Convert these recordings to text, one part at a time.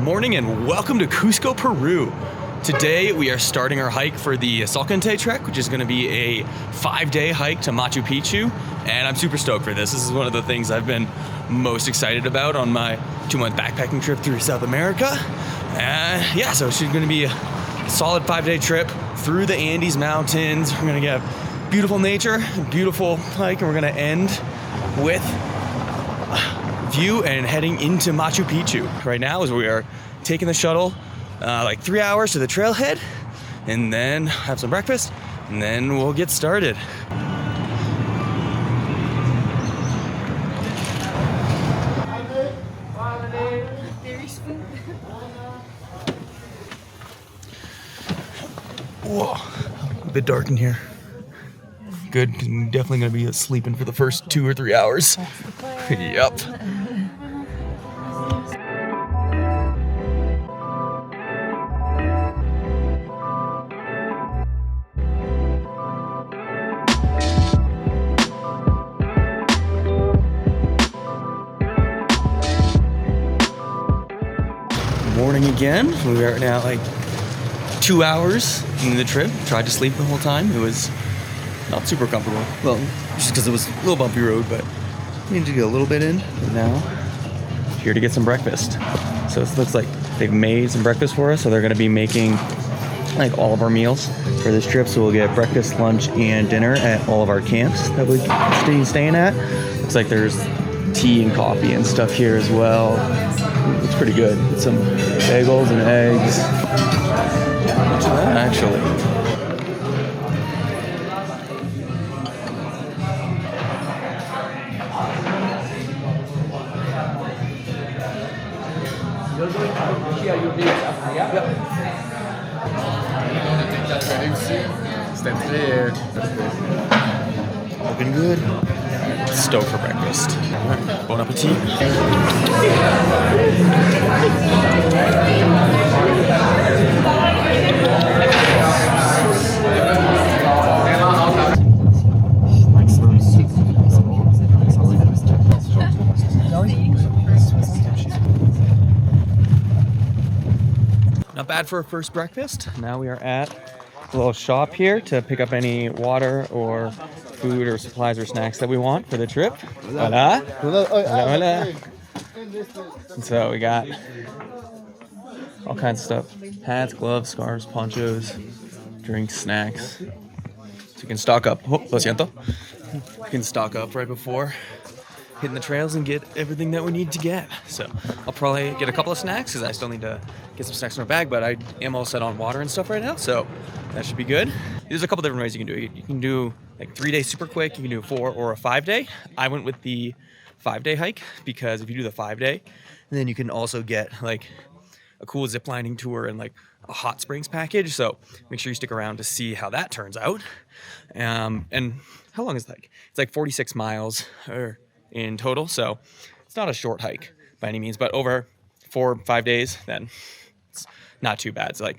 morning and welcome to Cusco, Peru. Today we are starting our hike for the Salkantay Trek, which is going to be a 5-day hike to Machu Picchu, and I'm super stoked for this. This is one of the things I've been most excited about on my 2-month backpacking trip through South America. So it's going to be a solid 5-day trip through the Andes Mountains. We're going to get beautiful nature, beautiful hike, and we're going to end with view and heading into Machu Picchu. Right now, as we are taking the shuttle like 3 hours to the trailhead, and then have some breakfast, and then we'll get started. Whoa, a bit dark in here. Good, because I'm definitely going to be sleeping for the first 2 or 3 hours. Yep. Morning again. We are now like 2 hours into the trip. Tried to sleep the whole time. It was not super comfortable. Well, just because it was a little bumpy road, but we need to get a little bit in. And now, here to get some breakfast. So it looks like they've made some breakfast for us. So they're going to be making like all of our meals for this trip. So we'll get breakfast, lunch, and dinner at all of our camps that we're staying at. Looks like there's tea and coffee and stuff here as well. It's pretty good. With some bagels and eggs. Much of that, actually. Looking good. Stoked for breakfast. All right, bon appetit. Not bad for a first breakfast. Now we are at a little shop here to pick up any water or food or supplies or snacks that we want for the trip. Hola. Hola, hola. And so we got all kinds of stuff. Hats, gloves, scarves, ponchos, drinks, snacks. So you can stock up. Oh, lo siento. You can stock up right before hitting the trails and get everything that we need to get. So I'll probably get a couple of snacks because I still need to get some snacks in my bag, but I am all set on water and stuff right now, so that should be good. There's a couple different ways you can do it. You can do like 3 days super quick, you can do a 4 or a 5 day. I went with the 5-day hike because if you do the 5-day, then you can also get like a cool zip lining tour and like a hot springs package. So make sure you stick around to see how that turns out. And how long is that? It's like 46 miles in total, so it's not a short hike by any means, but over 4 or 5 days, then it's not too bad. It's like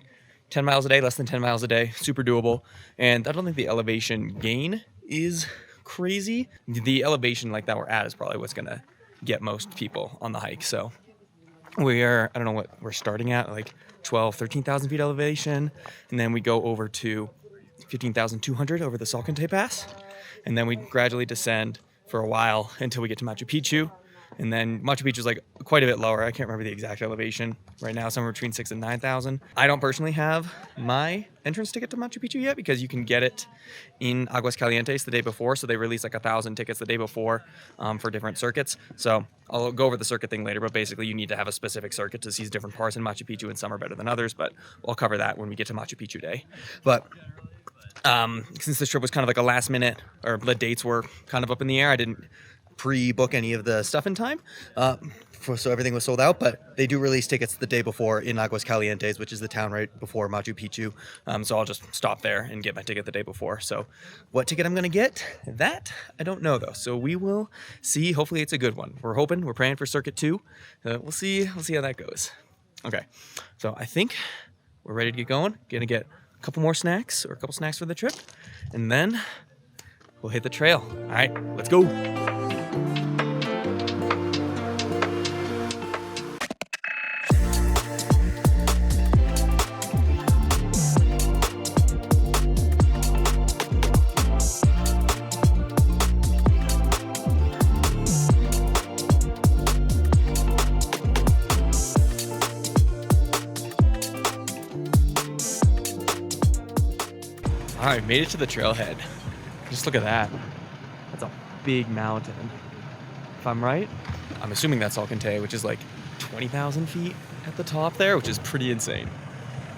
10 miles a day, less than 10 miles a day, super doable. And I don't think the elevation gain is crazy. The elevation like that we're at is probably what's gonna get most people on the hike. So we are, I don't know what we're starting at, like 13,000 feet elevation, and then we go over to 15,200 over the Salkantay Pass, and then we gradually descend for a while until we get to Machu Picchu. And then Machu Picchu is like quite a bit lower. I can't remember the exact elevation right now, somewhere between 6,000 and 9,000. I don't personally have my entrance ticket to Machu Picchu yet because you can get it in Aguas Calientes the day before. So they release like 1,000 tickets the day before for different circuits. So I'll go over the circuit thing later, but basically you need to have a specific circuit to see different parts in Machu Picchu, and some are better than others, but we'll cover that when we get to Machu Picchu day. But since this trip was kind of like a last minute, or the dates were kind of up in the air, I didn't pre-book any of the stuff in time, so everything was sold out, but they do release tickets the day before in Aguas Calientes, which is the town right before Machu Picchu, so I'll just stop there and get my ticket the day before. So what ticket I'm gonna get, that I don't know though, so we will see. Hopefully it's a good one. We're praying for circuit 2. We'll see how that goes. Okay, so I think we're ready to get going. Gonna get a couple more snacks, or a couple snacks for the trip, and then we'll hit the trail. All right, let's go. All right, made it to the trailhead. Just look at that. That's a big mountain. If I'm right, I'm assuming that's Salkantay, which is like 20,000 feet at the top there, which is pretty insane.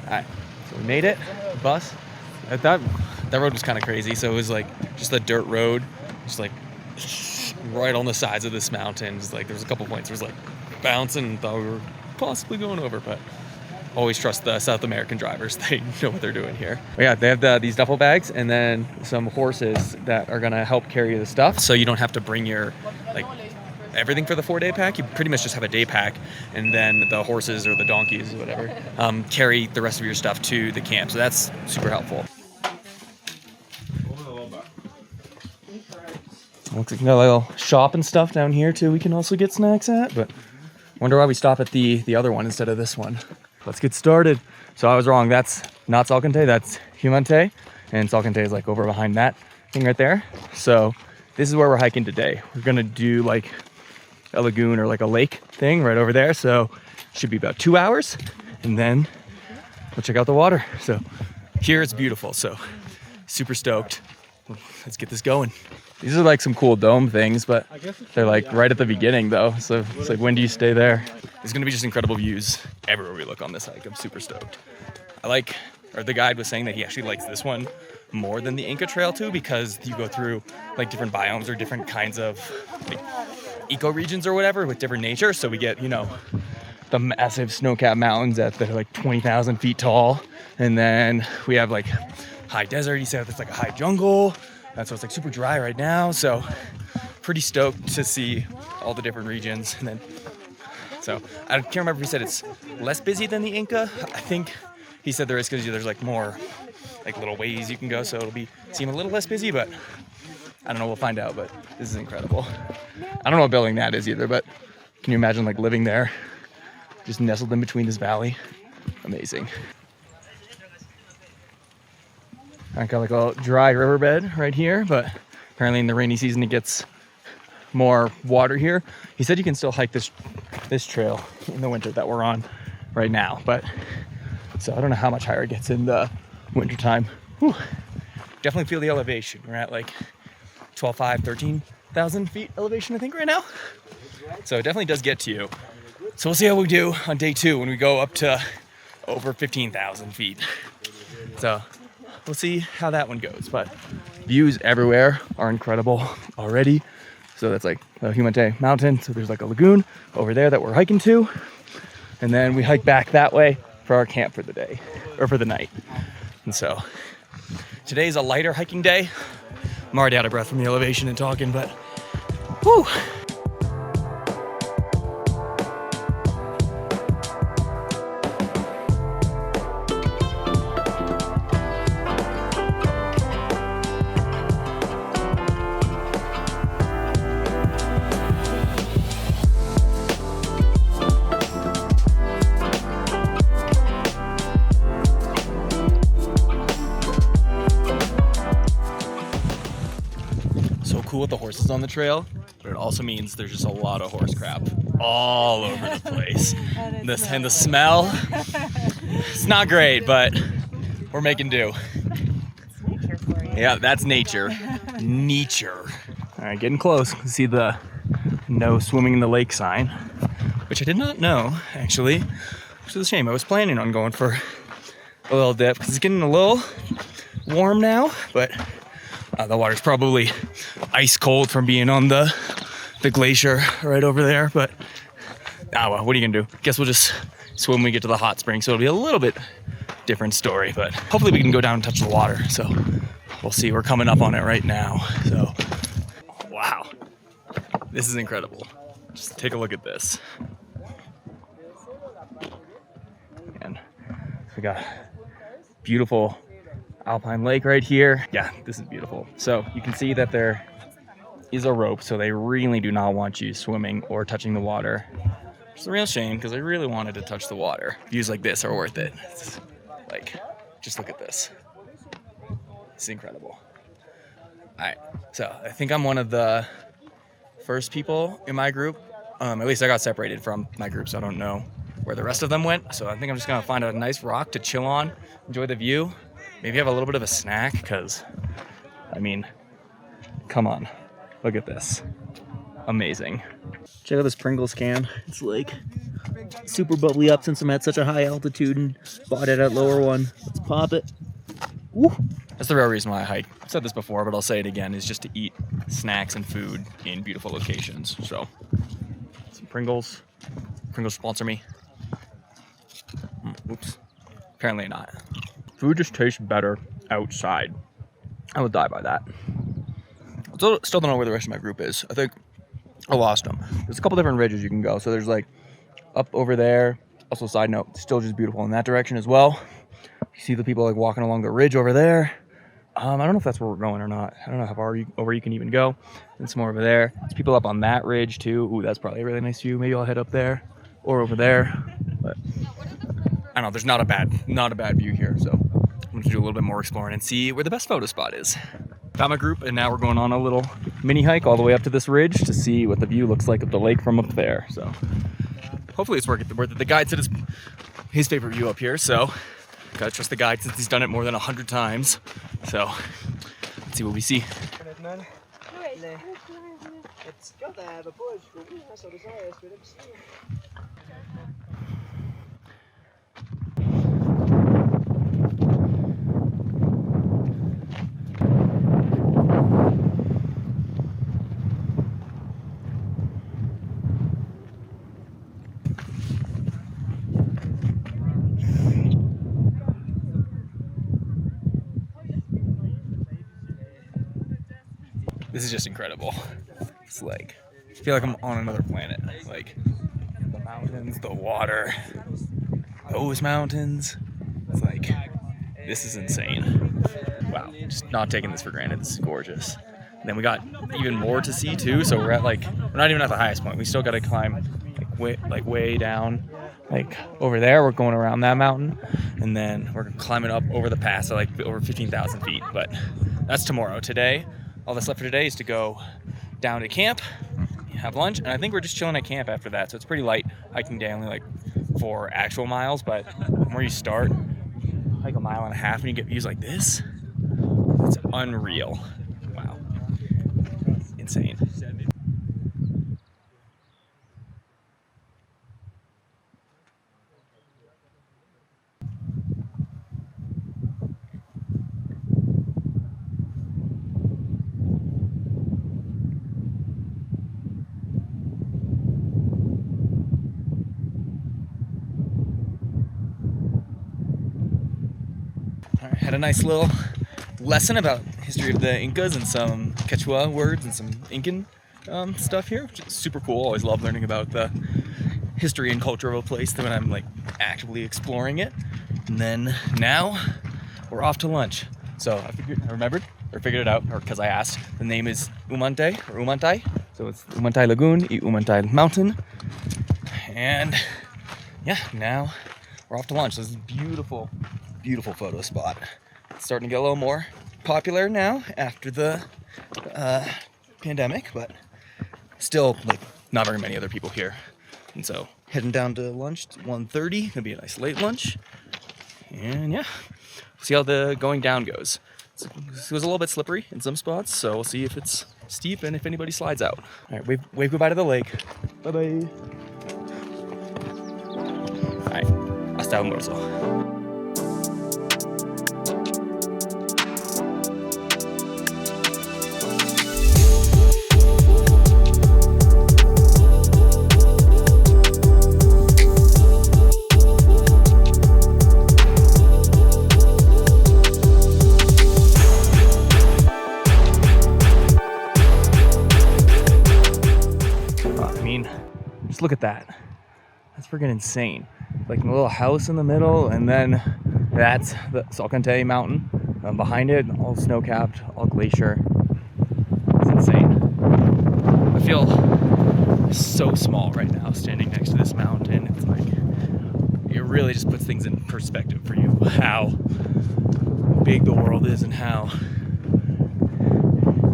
All right, so we made it. Bus. That road was kind of crazy. So it was like just a dirt road, just like right on the sides of this mountain. Just like there was a couple points where it was like bouncing and thought we were possibly going over, but always trust the South American drivers. They know what they're doing here. But yeah, they have these duffel bags and then some horses that are gonna help carry the stuff. So you don't have to bring your like everything for the 4-day pack. You pretty much just have a day pack, and then the horses or the donkeys or whatever carry the rest of your stuff to the camp. So that's super helpful. Looks like we got a little shop and stuff down here too we can also get snacks at, but wonder why we stop at the other one instead of this one. Let's get started. So I was wrong. That's not Salkantay, that's Humantay. And Salkantay is like over behind that thing right there. So this is where we're hiking today. We're gonna do like a lagoon or like a lake thing right over there. So it should be about 2 hours. And then we'll check out the water. So here it's beautiful. So super stoked. Let's get this going. These are like some cool dome things, but they're like right at the beginning though. So it's like, when do you stay there? There's gonna be just incredible views everywhere we look on this hike. I'm super stoked. The guide was saying that he actually likes this one more than the Inca Trail too, because you go through like different biomes or different kinds of like eco-regions or whatever with different nature. So we get, you know, the massive snow-capped mountains that are like 20,000 feet tall. And then we have like high desert. He said it's like a high jungle. And so it's like super dry right now. So pretty stoked to see all the different regions. And then, so I can't remember if he said it's less busy than the Inca. I think he said there is, because there's like more like little ways you can go. So it'll seem a little less busy, but I don't know, we'll find out. But this is incredible. I don't know what building that is either, but can you imagine like living there, just nestled in between this valley? Amazing. I got like a dry riverbed right here, but apparently in the rainy season it gets more water here. He said you can still hike this trail in the winter that we're on right now, but so I don't know how much higher it gets in the winter time. Whew. Definitely feel the elevation. We're at like 13,000 feet elevation, I think, right now. So it definitely does get to you. So we'll see how we do on day 2 when we go up to over 15,000 feet. So we'll see how that one goes, but views everywhere are incredible already. So that's like the Humantay mountain. So there's like a lagoon over there that we're hiking to. And then we hike back that way for our camp for the day, or for the night. And so today's a lighter hiking day. I'm already out of breath from the elevation and talking, but whew. Cool with the horses on the trail, but it also means there's just a lot of horse crap all over the place. And the smell, it's not great, but we're making do. Nature for you. Yeah, that's nature. Nature. All right, getting close. See the no swimming in the lake sign, which I did not know, actually, which is a shame. I was planning on going for a little dip because it's getting a little warm now, but the water's probably ice cold from being on the glacier right over there. But well, what are you gonna do? Guess we'll just swim when we get to the hot spring. So it'll be a little bit different story, but hopefully we can go down and touch the water. So we'll see. We're coming up on it right now. So wow, this is incredible. Just take a look at this. And we got beautiful alpine lake right here. Yeah, this is beautiful. So you can see that there is a rope, so they really do not want you swimming or touching the water. It's a real shame because I really wanted to touch the water. Views like this are worth it. It's like, just look at this. It's incredible. All right, so I think I'm one of the first people in my group. At least I got separated from my group, so I don't know where the rest of them went. So I think I'm just gonna find a nice rock to chill on, enjoy the view, maybe have a little bit of a snack, because, I mean, come on. Look at this. Amazing. Check out this Pringles can. It's like super bubbly up since I'm at such a high altitude and bought it at lower one. Let's pop it. Woo. That's the real reason why I hike. I've said this before, but I'll say it again, is just to eat snacks and food in beautiful locations. So, some Pringles. Pringles sponsor me. Oops. Apparently not. Food just tastes better outside. I would die by that. Still don't know where the rest of my group is. I think I lost them. There's a couple different ridges you can go. So there's like up over there. Also, side note, still just beautiful in that direction as well. You see the people like walking along the ridge over there. I don't know if that's where we're going or not. I don't know how far over you can even go. And some more over there. There's people up on that ridge too. Ooh, that's probably a really nice view. Maybe I'll head up there or over there. But I don't know. There's not a bad view here. So I'm going to do a little bit more exploring and see where the best photo spot is. Found my group, and now we're going on a little mini hike all the way up to this ridge to see what the view looks like of the lake from up there. So hopefully it's worth it. The guide said it's his favorite view up here, so gotta trust the guide since he's done it more than 100 times. So let's see what we see. This is just incredible. It's like, I feel like I'm on another planet. Like, the mountains, the water, those mountains. It's like, this is insane. Wow, just not taking this for granted. This is gorgeous. And then we got even more to see too. So we're not even at the highest point. We still got to climb way down. Like over there, we're going around that mountain. And then we're climbing up over the pass at like over 15,000 feet. But that's tomorrow. Today, all that's left for today is to go down to camp, have lunch, and I think we're just chilling at camp after that. So it's pretty light hiking day, only like 4 actual miles, but from where you start, hike 1.5 miles and you get views like this. It's unreal. Wow. Insane. Had a nice little lesson about history of the Incas and some Quechua words and some Incan stuff here, which is super cool. Always love learning about the history and culture of a place when I'm like actively exploring it. And then now we're off to lunch. So I figured it out, or because I asked. The name is Umantai. So it's Umantai Lagoon, Umantai Mountain. And yeah, now we're off to lunch. So this is beautiful photo spot. It's starting to get a little more popular now after the pandemic, but still like not very many other people here. And so heading down to lunch, 1:30, gonna be a nice late lunch. And yeah, we'll see how the going down goes. It was a little bit slippery in some spots, so we'll see if it's steep and if anybody slides out. All right, wave goodbye to the lake. Bye-bye. All right, hasta almuerzo. Just look at that. That's freaking insane. Like a little house in the middle, and then that's the Salkantay mountain. Behind it, all snow-capped, all glacier. It's insane. I feel so small right now standing next to this mountain. It's like, it really just puts things in perspective for you, how big the world is and how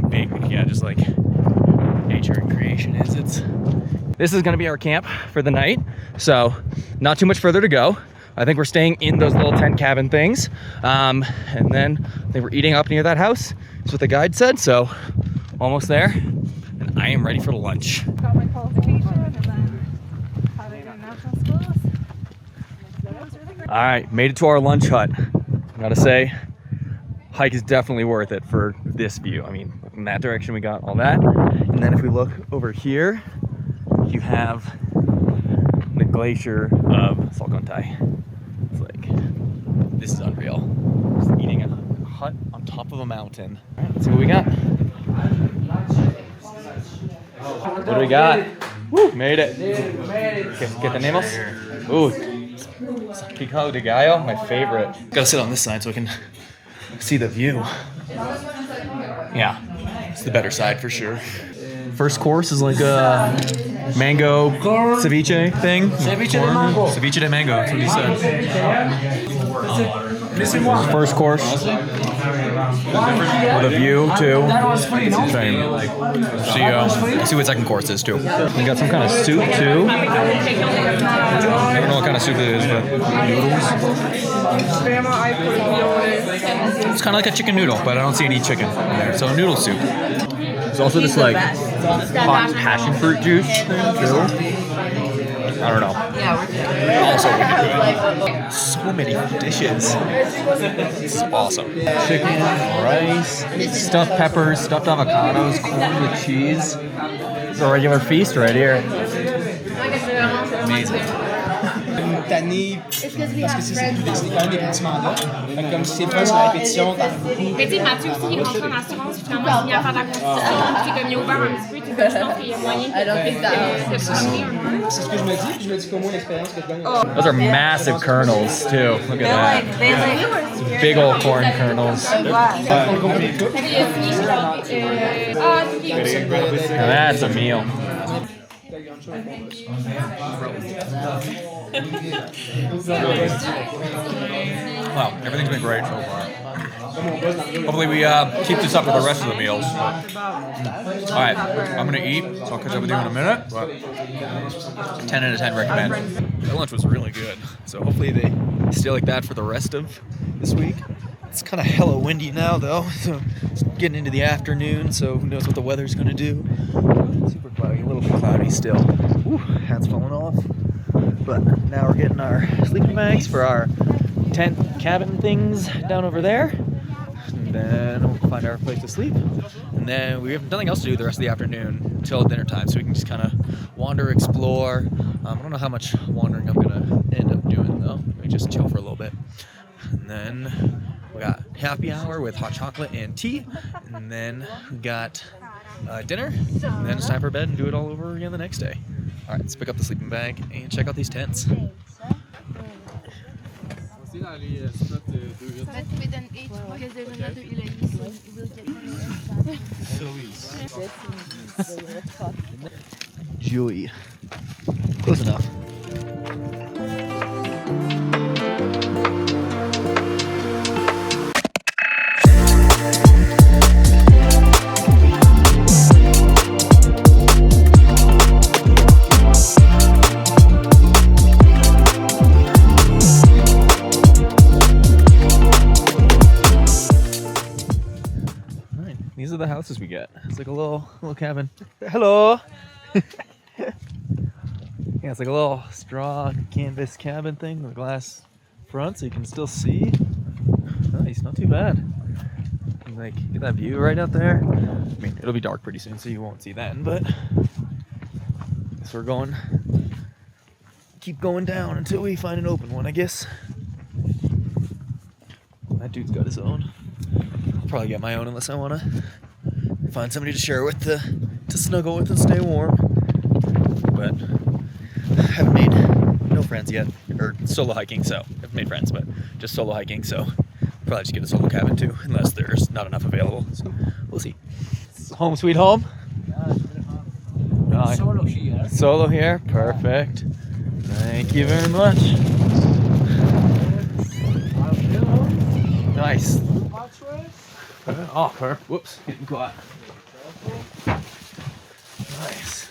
big, yeah, just like nature and creation is. This is gonna be our camp for the night, so not too much further to go. I think we're staying in those little tent cabin things. And then they were eating up near that house. That's what the guide said. So almost there. And I am ready for lunch. Got my qualification and then had it in national schools. That was really great. All right, made it to our lunch hut. Gotta say, hike is definitely worth it for this view. I mean, in that direction we got all that. And then if we look over here, you have the glacier of Salkantay. It's like, this is unreal. Just eating a hut on top of a mountain. All right, let's see what we got. What do we got? Woo, made it. ¿Qué tenemos? Ooh, pico de gallo, my favorite. Gotta sit on this side so I can see the view. Yeah, it's the better side for sure. First course is like a mango ceviche thing. Ceviche de mango. Ceviche de mango, that's what he said. First course. With a view too. Same. See what second course is too. We got some kind of soup too. I don't know what kind of soup it is, but noodles. It's kind of like a chicken noodle, but I don't see any chicken in there. So noodle soup. There's also this like hot passion fruit juice thing too. I don't know. Also so many dishes. This is awesome. Chicken, rice, stuffed peppers, stuffed avocados, corn with cheese. It's a regular feast right here. Amazing. Tanné parce que c'est quand même des petits mandats. Comme si c'est pas sur la répétition. Mais tu sais, Mathieu aussi, il est rentré en assurance, finalement, il s'est mis à faire de la constitution. C'est comme il a ouvert un petit peu, je pense qu'il y a moyen de pratiquer un peu. C'est ce que je me dis, puis je me dis qu'au moins l'expérience que je gagne. Those are massive kernels too. Look at that. Big old corn kernels. Now that's a meal. Wow, everything's been great so far. Hopefully we keep this up with the rest of the meals. Alright, I'm gonna eat, so I'll catch up with you in a minute. But 10 out of 10 recommend. The lunch was really good, so hopefully they stay like that for the rest of this week. It's kind of hella windy now though, so it's getting into the afternoon, so who knows what the weather's gonna do. Super cloudy, a little bit cloudy still. Whew, hat's falling off. But now we're getting our sleeping bags for our tent cabin things down over there. And then we'll find our place to sleep. And then we have nothing else to do the rest of the afternoon until dinner time, so we can just kind of wander, explore. I don't know how much wandering I'm gonna end up doing though. Maybe just chill for a little bit. And then we got happy hour with hot chocolate and tea. And then we got dinner. And then it's time for bed and do it all over again the next day. All right, let's pick up the sleeping bag and check out these tents. Joey. Close enough. These are the houses we get. It's like a little cabin. Hello. Yeah, it's like a little straw canvas cabin thing with a glass front, so you can still see. Nice, not too bad. Like, get that view right out there. I mean, it'll be dark pretty soon, so you won't see that. But so we're going. Keep going down until we find an open one, I guess. That dude's got his own. I'll probably get my own unless I want to find somebody to share with, to snuggle with and stay warm. But I haven't made no friends yet, or solo hiking, so I've made friends, but just solo hiking, so probably just get a solo cabin too, unless there's not enough available. So we'll see. Home sweet home? Solo here. Solo here, perfect. Thank you very much. Nice. Oh, whoops, getting caught. Nice.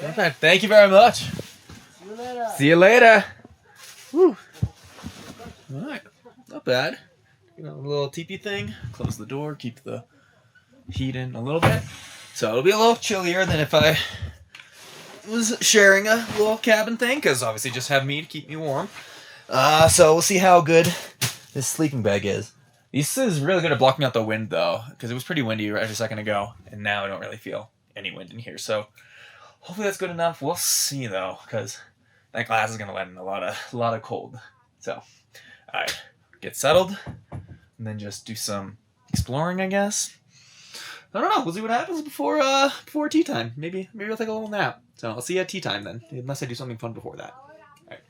Not bad. Thank you very much. See you later. See you later. Whew. All right, not bad. You know, a little teepee thing. Close the door, keep the heat in a little bit. So it'll be a little chillier than if I was sharing a little cabin thing, because obviously just have me to keep me warm. So we'll see how good this sleeping bag is. This is really good at blocking out the wind, though, because it was pretty windy right a second ago, and now I don't really feel any wind in here. So hopefully that's good enough. We'll see, though, because that glass is going to let in a lot of cold. So, all right, get settled, and then just do some exploring, I guess. I don't know. We'll see what happens before tea time. Maybe I'll take a little nap. So I'll see you at tea time then, unless I do something fun before that. All right.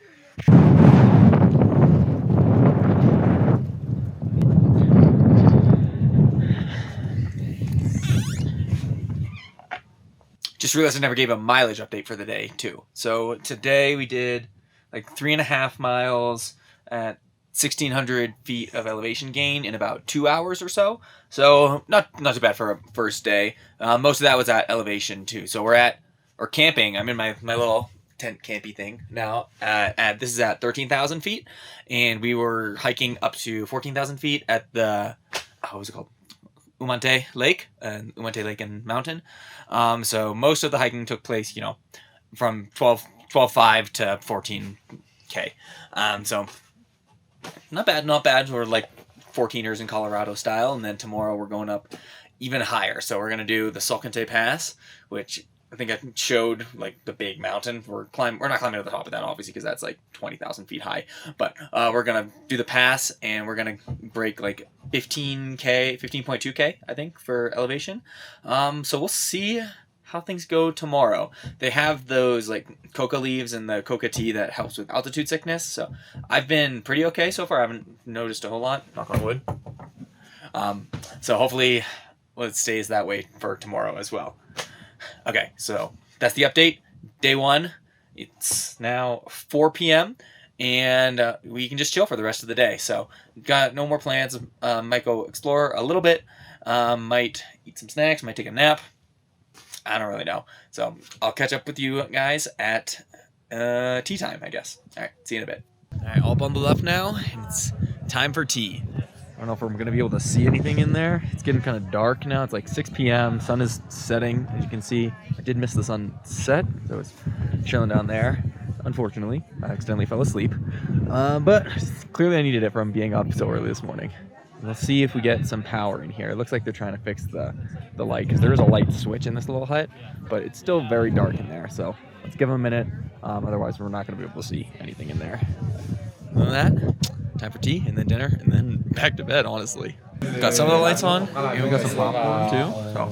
Just realized I never gave a mileage update for the day too. So today we did like 3.5 miles at 1,600 feet of elevation gain in about 2 hours or so. So not too bad for a first day. Most of that was at elevation too. So we're camping. I'm in my little tent campy thing now. This is at 13,000 feet, and we were hiking up to 14,000 feet at the what was it called? Umante Lake and Mountain. So most of the hiking took place, from 12.5 to 14K. So not bad. We're like 14ers in Colorado style, and then tomorrow we're going up even higher. So we're gonna do the Salkantay Pass, which I think I showed like the big mountain. We're not climbing to the top of that, obviously, because that's like 20,000 feet high. But we're gonna do the pass, and we're gonna break like 15.2K, I think, for elevation. So we'll see how things go tomorrow. They have those like coca leaves and the coca tea that helps with altitude sickness. So I've been pretty okay so far. I haven't noticed a whole lot, knock on wood. So hopefully it stays that way for tomorrow as well. Okay, so that's the update. Day 1, it's now 4 p.m. and we can just chill for the rest of the day. So got no more plans. Might go explore a little bit. Might eat some snacks. Might take a nap. I don't really know. So I'll catch up with you guys at tea time, I guess. All right, see you in a bit. All right, all bundled up now, and it's time for tea. I don't know if I'm going to be able to see anything in there. It's getting kind of dark now. It's like 6 p.m. Sun is setting, as you can see. I did miss the sunset, so it's chilling down there. Unfortunately, I accidentally fell asleep. But clearly I needed it from being up so early this morning. We'll see if we get some power in here. It looks like they're trying to fix the light, because there is a light switch in this little hut, but it's still very dark in there. So let's give them a minute. Otherwise, we're not going to be able to see anything in there. Other than that, time for tea, and then dinner, and then back to bed, honestly. Got some of the lights on, and we got some popcorn too. So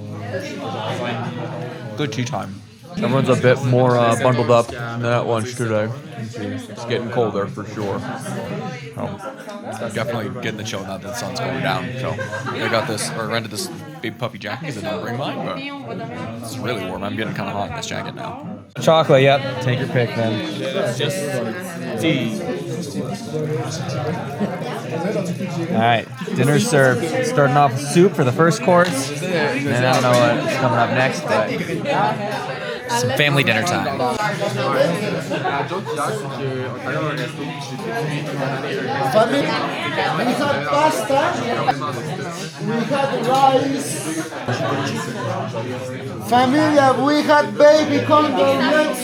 good tea time. Everyone's a bit more bundled up than at lunch today. It's getting colder for sure. Definitely getting the chill now that the sun's going down. So I got this, or rented this big puffy jacket because I didn't bring mine, but it's really warm. I'm getting kind of hot in this jacket now. Chocolate, yep. Take your pick then. Just tea. All right, dinner's served. Starting off with soup for the first course. And I don't know what's coming up next, but some family dinner time. We had pasta, we had rice, familia, we had baby condiments.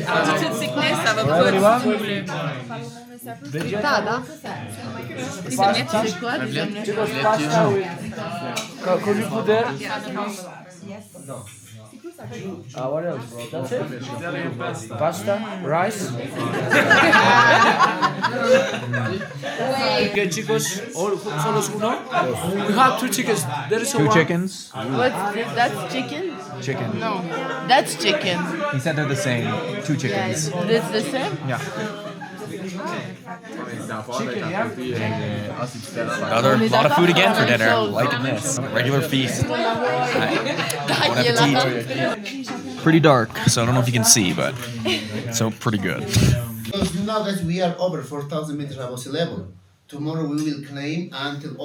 Altitude sickness, ça va pas. What else, bro? That's it? Pasta, rice. Okay, chicos, solo uno. We have 2 chickens. There is Two chickens. What's this? That's chicken? Chicken. No, that's chicken. He said they're the same. 2 chickens. This the same? Yeah. chicken, yeah? Another lot of food again for dinner. Liking this. Regular feast. Bon appetit. Pretty dark, so I don't know if you can see, but so pretty good. Because you know that we are over 4,000 meters above sea level. Tomorrow we will climb until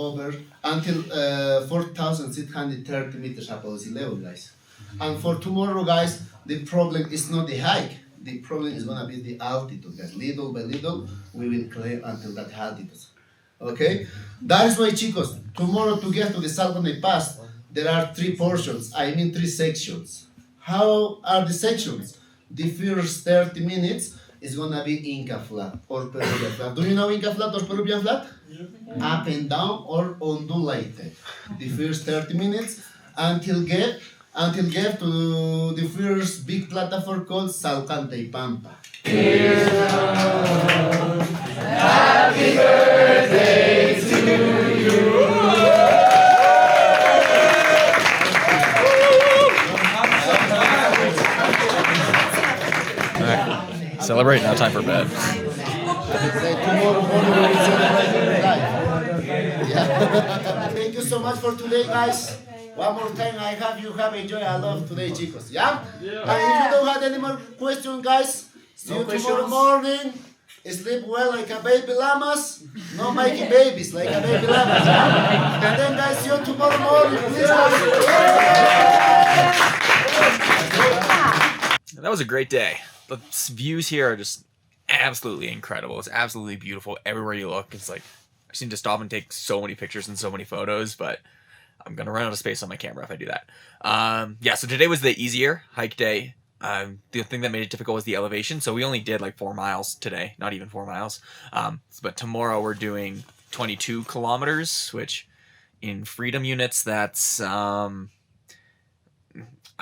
4,630 meters above sea level, guys. And for tomorrow, guys, the problem is not the hike. The problem is gonna be the altitude, guys. Little by little, we will climb until that altitude. Okay? That is why, chicos, tomorrow to get to the Salkantay Pass, there are 3 portions, I mean 3 sections. How are the sections? The first 30 minutes is gonna be Inca flat or Peruvian flat. Do you know Inca flat or Peruvian flat? Up and down or undulated. The first 30 minutes until get to the first big platform called Salkantay Pampa. Celebrate, now time for bed. Tomorrow morning we will celebrate life. Yeah. Thank you so much for today, guys. One more time, I have you have enjoyed a lot today, chicos. Yeah? And if you don't have any more questions, guys, see you tomorrow morning. Sleep well like a baby llamas. No making babies like a baby llamas. Yeah? And then, guys, see you tomorrow morning. Please, That was a great day. The views here are just absolutely incredible. It's absolutely beautiful everywhere you look. It's like, I seem to stop and take so many pictures and so many photos, but I'm going to run out of space on my camera if I do that. Yeah, so today was the easier hike day. The thing that made it difficult was the elevation. So we only did like 4 miles today, not even 4 miles. But tomorrow we're doing 22 kilometers, which in freedom units, that's,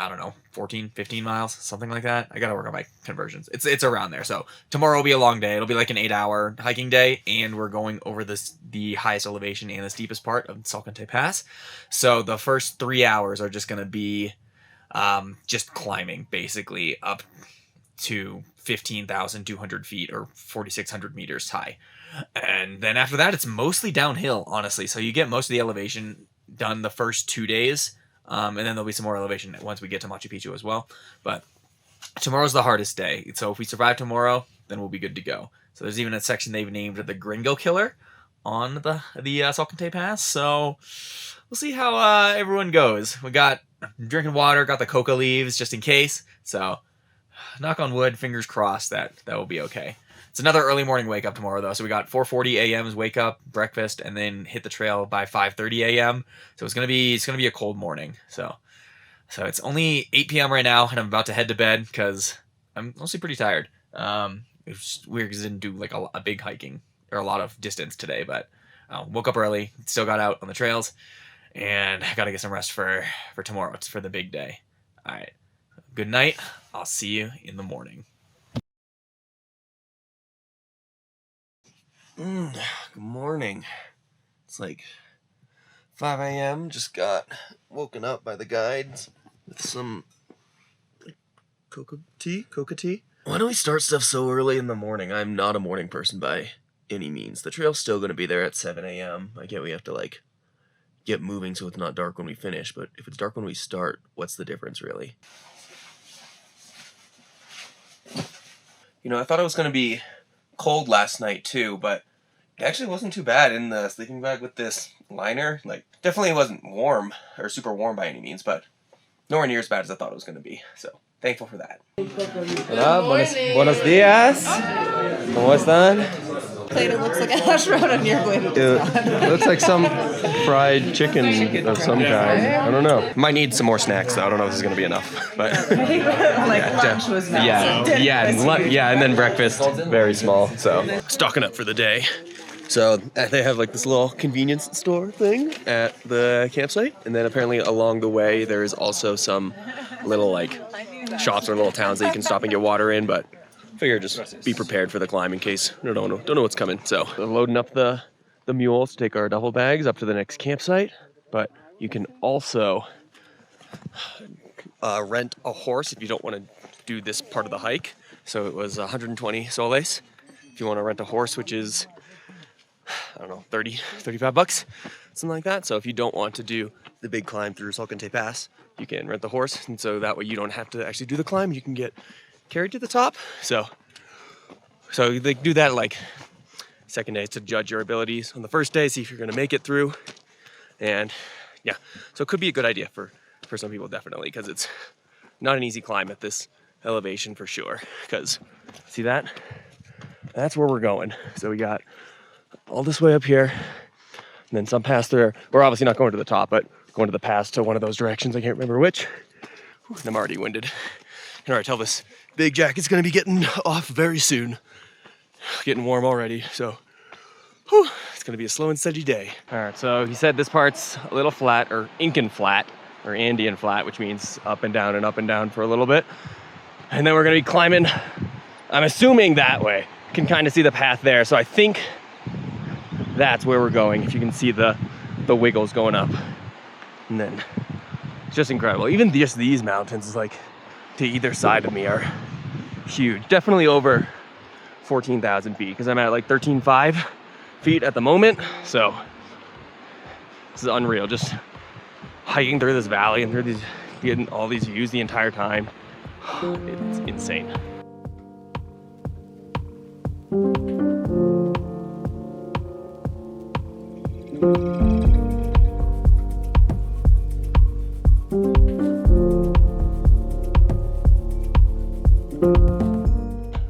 I don't know, 14, 15 miles, something like that. I got to work on my conversions. It's around there. So tomorrow will be a long day. It'll be like an 8-hour hiking day, and we're going over the highest elevation and the steepest part of Salkantay Pass. So the first 3 hours are just going to be just climbing, basically up to 15,200 feet or 4,600 meters high. And then after that, it's mostly downhill, honestly. So you get most of the elevation done the first 2 days. And then there'll be some more elevation once we get to Machu Picchu as well. But tomorrow's the hardest day. So if we survive tomorrow, then we'll be good to go. So there's even a section they've named the Gringo Killer on the Salkantay Pass. So we'll see how everyone goes. We got drinking water, got the coca leaves just in case. So knock on wood, fingers crossed that will be okay. It's another early morning wake up tomorrow, though. So we got 4:40 a.m.'s wake up, breakfast, and then hit the trail by 5:30 a.m. So it's gonna be a cold morning. So it's only 8 p.m. right now, and I'm about to head to bed because I'm mostly pretty tired. It's weird because I didn't do like a big hiking or a lot of distance today, but woke up early, still got out on the trails, and I gotta get some rest for tomorrow. It's for the big day. All right, good night. I'll see you in the morning. Good morning. It's like 5 a.m. Just got woken up by the guides with some coca tea. Why do we start stuff so early in the morning? I'm not a morning person by any means. The trail's still going to be there at 7 a.m. I get we have to like get moving so it's not dark when we finish, but if it's dark when we start, what's the difference really? You know, I thought it was going to be cold last night too, but it actually wasn't too bad in the sleeping bag with this liner. Like, definitely wasn't warm or super warm by any means, but nowhere near as bad as I thought it was going to be. So, thankful for that. Hola, buenos días. ¿Cómo están? Plate, it looks like a hash brown on your plate. It looks like some fried chicken of some kind. I don't know. Might need some more snacks though. I don't know if this is going to be enough. But Lunch was massive. Yeah, and then breakfast, very small. So, stocking up for the day. So they have like this little convenience store thing at the campsite, and then apparently along the way there is also some little like shops or little towns that you can stop and get water in, but figure just be prepared for the climb in case don't know what's coming. So we're loading up the mules to take our duffel bags up to the next campsite, but you can also rent a horse if you don't want to do this part of the hike. So it was 120 soles if you want to rent a horse, which is, I don't know, 35 bucks, something like that. So if you don't want to do the big climb through Salkantay Pass, you can rent the horse, and so that way you don't have to actually do the climb. You can get carried to the top. So they do that like second day to judge your abilities on the first day, see if you're going to make it through. And yeah, so it could be a good idea for some people, definitely, because it's not an easy climb at this elevation for sure, because see that? That's where we're going. So we got all this way up here, and then some pass through. We're obviously not going to the top, but going to the pass to one of those directions. I can't remember which. Whew, I'm already winded. I can already tell this big jacket's gonna be getting off very soon. Getting warm already, so whew, it's gonna be a slow and steady day. All right, so he said this part's a little flat, or Incan flat, or Andean flat, which means up and down for a little bit. And then we're gonna be climbing, I'm assuming that way. Can kind of see the path there, so I think that's where we're going. If you can see the wiggles going up. And then it's just incredible. Even just these mountains, like to either side of me, are huge. Definitely over 14,000 feet, because I'm at like 13,500 feet at the moment. So this is unreal. Just hiking through this valley and through these, getting all these views the entire time. It's insane.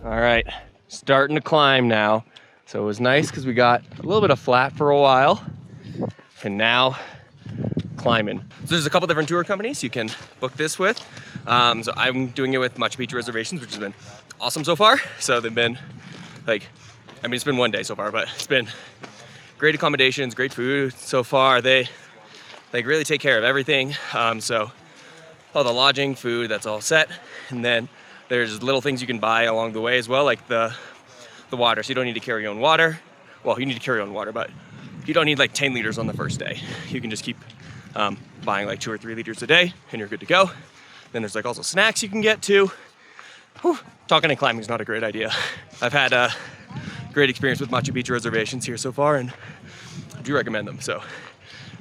All right, starting to climb now. So it was nice because we got a little bit of flat for a while, and now climbing. So there's a couple different tour companies you can book this with. So I'm doing it with Machu Picchu reservations, which has been awesome so far. So they've been like, I mean, it's been one day so far, but it's been great accommodations, great food so far. They like really take care of everything. So all the lodging, food, that's all set. And then there's little things you can buy along the way as well, like the water. So you don't need to carry your own water. Well, you need to carry your own water, but you don't need like 10 liters on the first day. You can just keep buying like 2 or 3 liters a day and you're good to go. Then there's like also snacks you can get too. Whew. Talking and climbing is not a great idea. I've had a great experience with Machu Picchu reservations here so far, and I do recommend them. So, all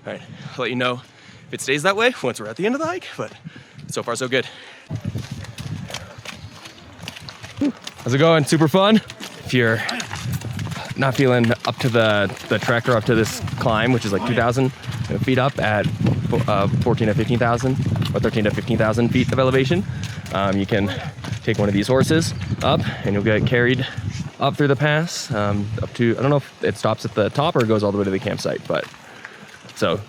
right, I'll let you know if it stays that way once we're at the end of the hike, but so far so good. How's it going? Super fun? If you're not feeling up to the trek or up to this climb, which is like 2,000 feet up at 14 to 15,000 or 13 to 15,000 feet of elevation, you can take one of these horses up and you'll get carried up through the pass, up to, I don't know if it stops at the top or it goes all the way to the campsite, but so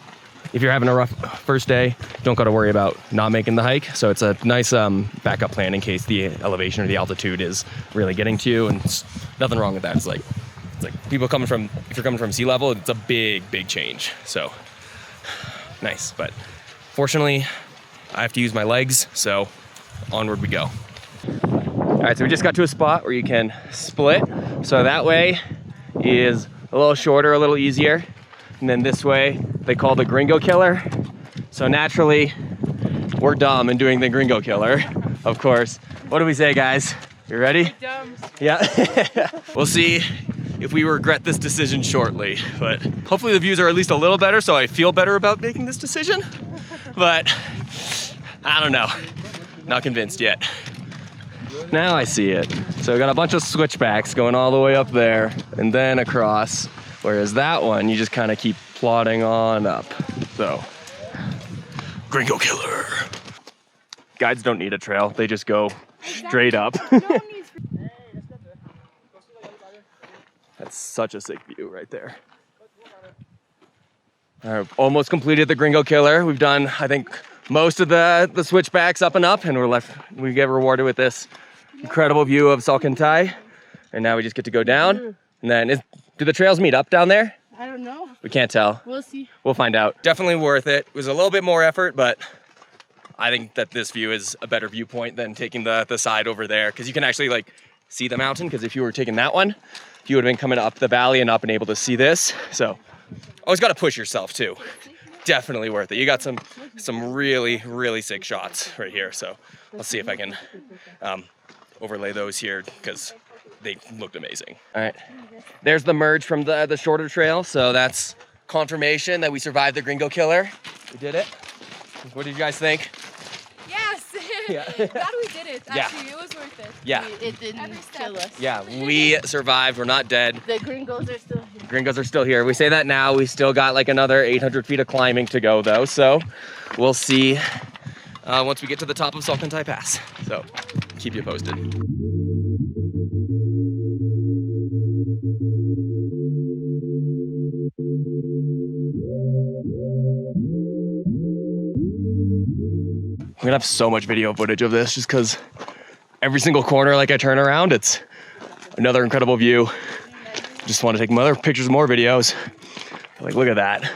if you're having a rough first day, don't got to worry about not making the hike. So it's a nice backup plan in case the elevation or the altitude is really getting to you, and nothing wrong with that. It's like people coming from, if you're coming from sea level, it's a big change. So nice, but fortunately I have to use my legs, so onward we go. All right, so we just got to a spot where you can split. So that way is a little shorter, a little easier. And then this way, they call the Gringo Killer. So naturally, we're dumb in doing the Gringo Killer, of course. What do we say, guys? You ready? Dumb. Yeah. We'll see if we regret this decision shortly, but hopefully the views are at least a little better, so I feel better about making this decision. But I don't know, not convinced yet. Now I see it. So we got a bunch of switchbacks going all the way up there and then across, whereas that one, you just kind of keep plodding on up. So, Gringo Killer. Guides don't need a trail, they just go straight up. That's such a sick view right there. All right, almost completed the Gringo Killer. We've done, I think, most of the switchbacks up and up, and we get rewarded with this incredible view of Salkantay. And now we just get to go down. And then, do the trails meet up down there? I don't know. We can't tell. We'll see. We'll find out. Definitely worth it. It was a little bit more effort, but I think that this view is a better viewpoint than taking the side over there, because you can actually like see the mountain, because if you were taking that one, you would have been coming up the valley and not been able to see this. So always got to push yourself too. Definitely worth it. You got some really sick shots right here. So I'll see if I can overlay those here, because they looked amazing. All right, there's the merge from the shorter trail. So that's confirmation that we survived the Gringo Killer. We did it. What did you guys think? Yes. Yeah. Glad we did it. Yeah. Actually, it was worth it. Yeah. It didn't kill us. Yeah, we survived. We're not dead. The gringos are still here. Gringos are still here. We say that now. We still got like another 800 feet of climbing to go though. So we'll see once we get to the top of Salkantay Pass. So keep you posted. I'm gonna have so much video footage of this just because every single corner like I turn around, it's another incredible view. Just want to take more pictures, more videos. Like, look at that.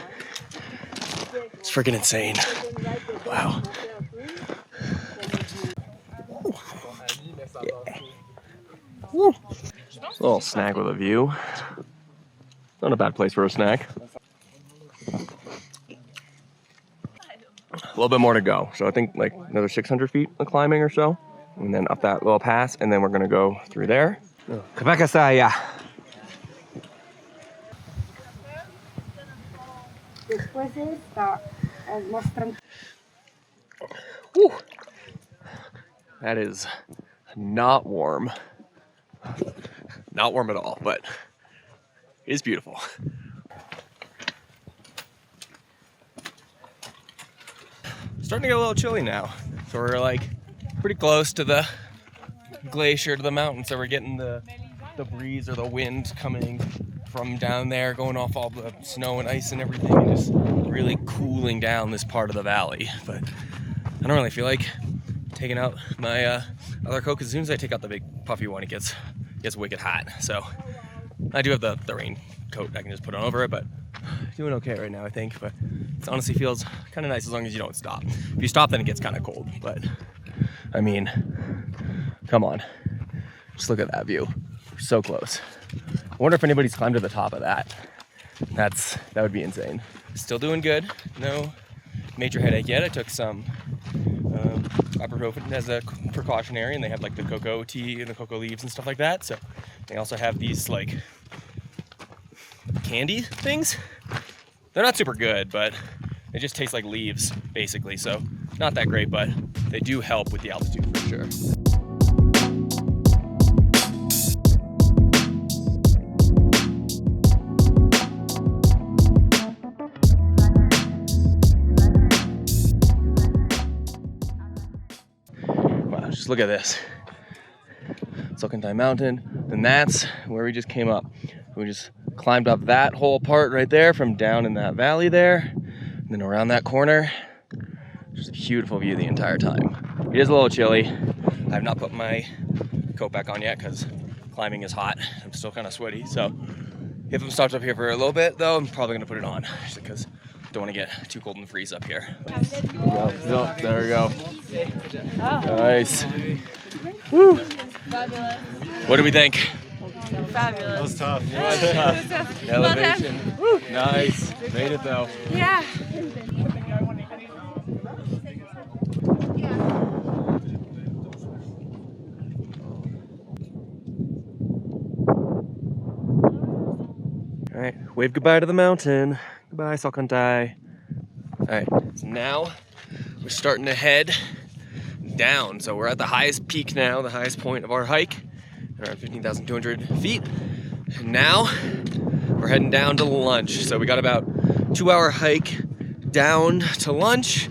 It's freaking insane. Wow. Yeah. Woo. A little snack with a view. Not a bad place for a snack. A little bit more to go. So I think like another 600 feet of climbing or so. And then up that little pass. And then we're gonna go through there. Kapakasaya. Whew. That is not warm. Not warm at all, but it is beautiful. Starting to get a little chilly now. So we're like pretty close to the glacier, to the mountain. So we're getting the breeze or the wind coming from down there, going off all the snow and ice and everything, and just really cooling down this part of the valley. But I don't really feel like taking out my other coat, because as soon as I take out the big puffy one, it gets wicked hot. So I do have the rain coat I can just put on over it, but doing okay right now, I think. But it honestly feels kind of nice as long as you don't stop. If you stop, then it gets kind of cold. But I mean, come on, just look at that view. We're so close. I wonder if anybody's climbed to the top of that. That would be insane. Still doing good. No major headache yet. I took some ibuprofen as a precautionary, and they have like the cocoa tea and the cocoa leaves and stuff like that. So they also have these like candy things. They're not super good, but they just taste like leaves basically. So not that great, but they do help with the altitude for sure. Just look at this. Salkantay Mountain. And that's where we just came up. We just climbed up that whole part right there from down in that valley there. And then around that corner. Just a beautiful view the entire time. It is a little chilly. I have not put my coat back on yet because climbing is hot. I'm still kind of sweaty. So if I'm stopped up here for a little bit though, I'm probably gonna put it on just because I don't want to get too cold and freeze up here. Oh, there we go. Nice. Woo. Fabulous. What do we think? Fabulous. That was tough. It was tough. Elevation. Woo. Nice. Made it though. Yeah. All right, wave goodbye to the mountain. Goodbye, Salkantay. All right, so now we're starting to head down. So we're at the highest peak now, the highest point of our hike, around 15,200 feet. And now we're heading down to lunch. So we got about 2-hour hike down to lunch,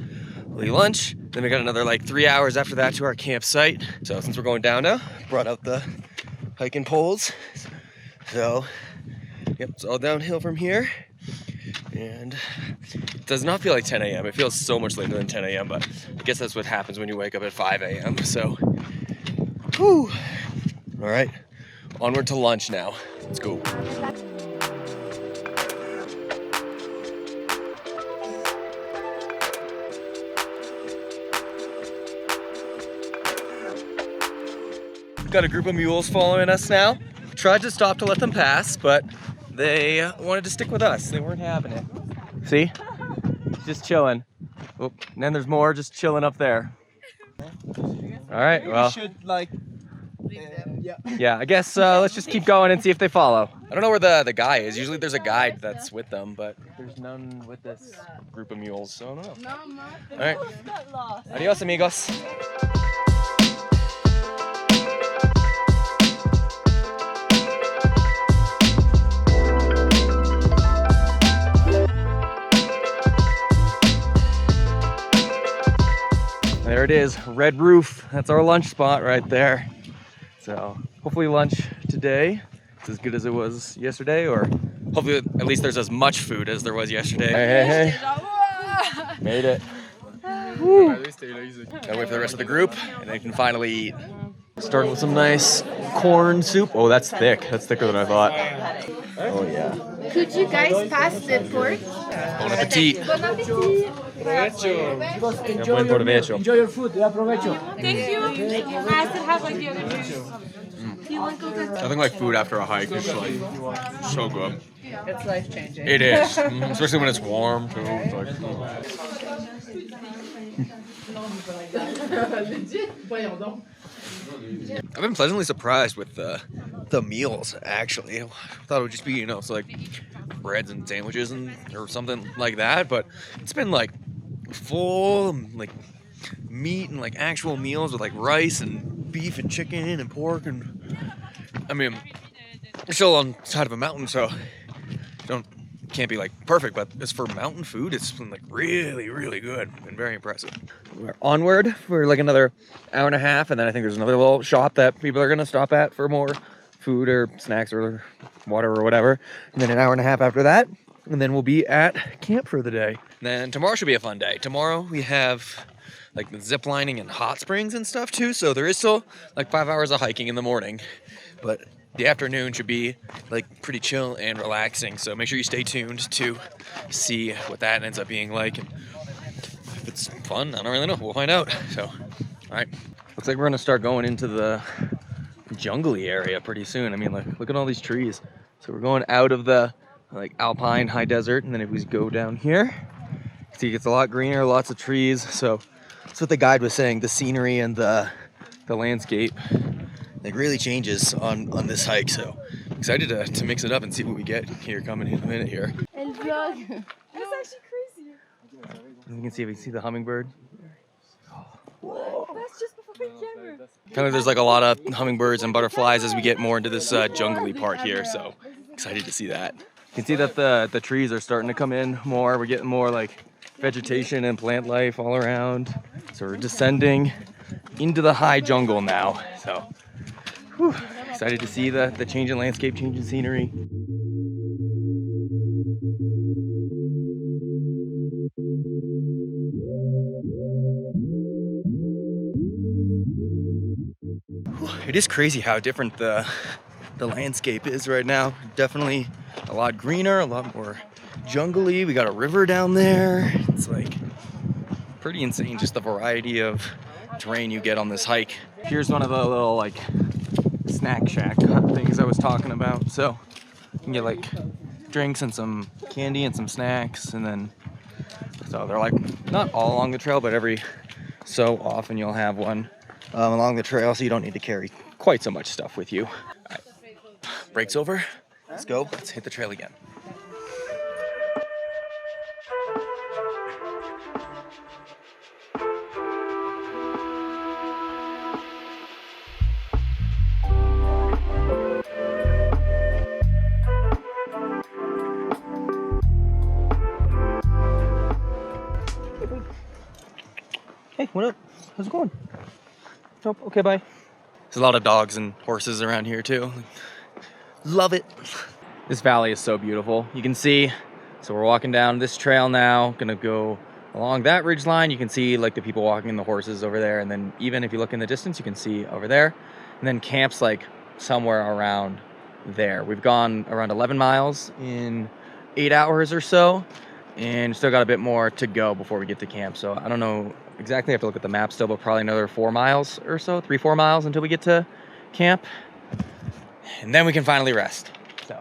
lunch. Then we got another like 3 hours after that to our campsite. So since we're going down now, brought out the hiking poles. So yep, it's all downhill from here. And it does not feel like 10 a.m. It feels so much later than 10 a.m., but I guess that's what happens when you wake up at 5 a.m. So, whew. All right, onward to lunch now. Let's go. Got a group of mules following us now. Tried to stop to let them pass, but they wanted to stick with us. They weren't having it. See? Just chilling. Oh, and then there's more just chilling up there. All right, well. should like. Yeah, I guess let's just keep going and see if they follow. I don't know where the guy is. Usually there's a guide that's with them, but there's none with this group of mules, so I don't know. All right. Adios, amigos. There is, Red Roof. That's our lunch spot right there. So hopefully lunch today is as good as it was yesterday, or hopefully at least there's as much food as there was yesterday. Hey. Made it. Woo. Gotta wait for the rest of the group, and then you can finally eat. Starting with some nice corn soup. Oh, that's thick. That's thicker than I thought. Oh yeah. Could you guys pass the pork? Bon appetit. Bon appetit. Buen provecho. Enjoy your food. Yeah, provecho. Thank you. I still have like the other dish. Do you want coconut? Nothing like food after a hike. It's like so good. It's life changing. It is, especially when it's warm too. It's like, I've been pleasantly surprised with the meals. Actually, I thought it would just be it's like breads and sandwiches and or something like that, but it's been like full like meat and like actual meals with like rice and beef and chicken and pork, and I mean we're still on the side of a mountain, so can't be like perfect, but as for mountain food, it's been like really, really good and very impressive. We're onward for like another hour and a half, and then I think there's another little shop that people are gonna stop at for more food or snacks or water or whatever. And then an hour and a half after that, and then we'll be at camp for the day. And then tomorrow should be a fun day. Tomorrow we have like the zip lining and hot springs and stuff too, so there is still like 5 hours of hiking in the morning, but the afternoon should be like pretty chill and relaxing, so make sure you stay tuned to see what that ends up being like. And if it's fun, I don't really know. We'll find out. So, all right. Looks like we're gonna start going into the jungly area pretty soon. I mean, like, look at all these trees. So we're going out of the like alpine high desert, and then if we go down here, see it gets a lot greener, lots of trees. So that's what the guide was saying. The scenery and the landscape like really changes on this hike, so I'm excited to mix it up and see what we get here coming in a minute here. El vlog. That's actually crazy. You can see if we see the hummingbird. That's just before the camera. Kind of there's like a lot of hummingbirds and butterflies as we get more into this jungly part here, so excited to see that. You can see that the trees are starting to come in more. We're getting more like vegetation and plant life all around. So we're descending into the high jungle now. So whew, excited to see the change in landscape, change in scenery. It is crazy how different the landscape is right now. Definitely a lot greener, a lot more jungly. We got a river down there. It's like pretty insane just the variety of terrain you get on this hike. Here's one of the little like snack shack things I was talking about. So you can get like drinks and some candy and some snacks, and then so they're like not all along the trail, but every so often you'll have one along the trail, so you don't need to carry quite so much stuff with you. All right. Break's over. Let's go. Let's hit the trail again. Hey, what up? How's it going? Oh, okay, bye. There's a lot of dogs and horses around here too. Love it. This valley is so beautiful. You can see, so we're walking down this trail now, gonna go along that ridge line. You can see like the people walking the horses over there, and then even if you look in the distance, you can see over there. And then camp's like somewhere around there. We've gone around 11 miles in 8 hours or so, and still got a bit more to go before we get to camp. So I don't know exactly, I have to look at the map still, but probably another 4 miles or so, 3-4 miles until we get to camp. And then we can finally rest. So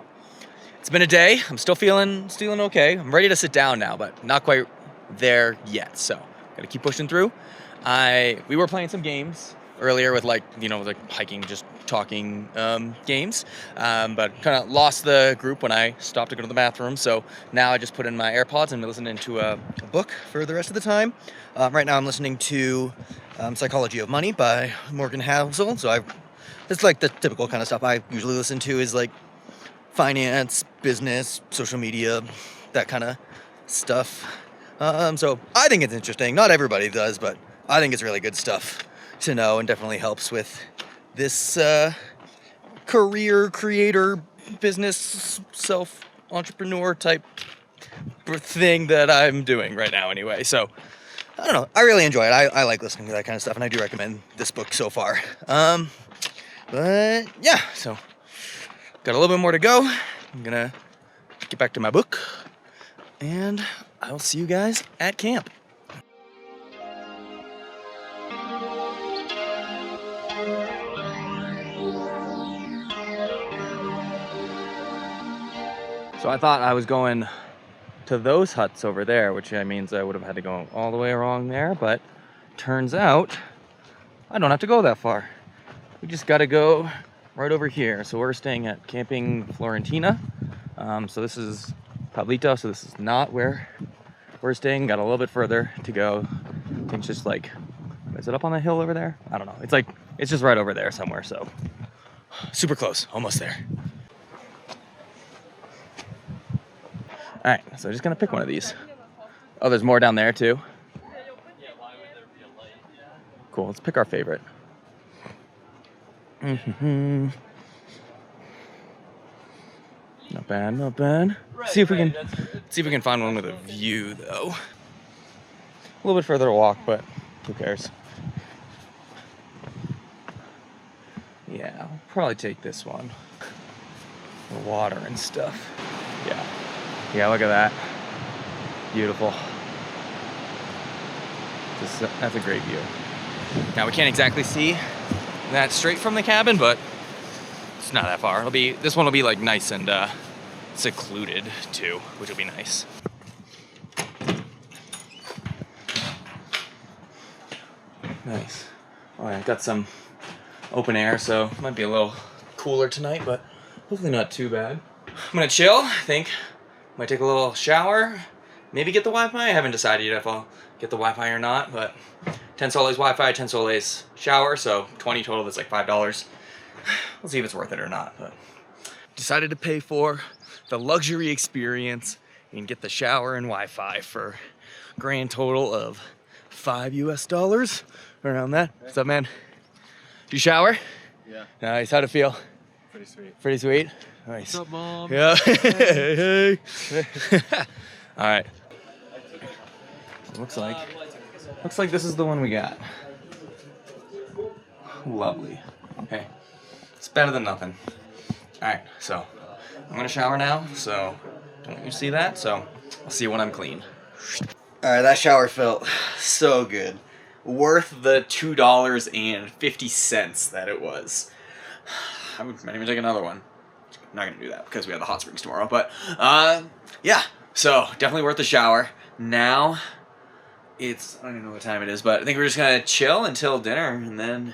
it's been a day. I'm still feeling okay. I'm ready to sit down now, but not quite there yet. So gotta keep pushing through. We were playing some games earlier with like hiking, just talking games, but kind of lost the group when I stopped to go to the bathroom. So now I just put in my AirPods and listening to a book for the rest of the time. Right now I'm listening to Psychology of Money by Morgan Housel. So it's like the typical kind of stuff I usually listen to is like finance, business, social media, that kind of stuff. So I think it's interesting. Not everybody does, but I think it's really good stuff to know and definitely helps with this career creator business self-entrepreneur type thing that I'm doing right now anyway. So I don't know, I really enjoy it. I like listening to that kind of stuff, and I do recommend this book so far. But yeah, so got a little bit more to go. I'm gonna get back to my book, and I will see you guys at camp. So I thought I was going to those huts over there, which means I would have had to go all the way along there, but turns out I don't have to go that far. We just got to go right over here. So we're staying at Camping Florentina. So this is Pablito, so this is not where we're staying. Got a little bit further to go. I think it's just like, is it up on the hill over there? I don't know. It's just right over there somewhere, so super close, almost there. All right, so I'm just gonna pick one of these. Oh, there's more down there too. Cool, let's pick our favorite. Not bad, not bad. See if we can find one with a view though. A little bit further to walk, but who cares? Yeah, I'll probably take this one. The water and stuff. Yeah. Yeah, look at that. Beautiful. That's a great view. Now we can't exactly see that straight from the cabin, but it's not that far. This one will be like nice and secluded too, which will be nice. Nice. Oh, yeah, got some open air, so it might be a little cooler tonight, but hopefully not too bad. I'm gonna chill, I think. Might take a little shower, maybe get the Wi-Fi. I haven't decided yet if I'll get the Wi-Fi or not, but 10 soles Wi-Fi, 10 soles shower, so 20 total, that's like $5. We'll see if it's worth it or not, but decided to pay for the luxury experience and get the shower and Wi-Fi for a grand total of $5 US, around that. What's up, man? You shower? Yeah. Nice, how'd it feel? Pretty sweet. Pretty sweet? Nice. What's up, Mom? Yeah. Hey. All right. Looks like this is the one we got. Lovely. Okay. It's better than nothing. All right. So I'm gonna shower now. So don't want you to see that. So I'll see you when I'm clean. All right. That shower felt so good. Worth the $2.50 that it was. I might even take another one. I'm not gonna do that because we have the hot springs tomorrow, but yeah, so definitely worth the shower. Now it's, I don't even know what time it is, but I think we're just gonna chill until dinner, and then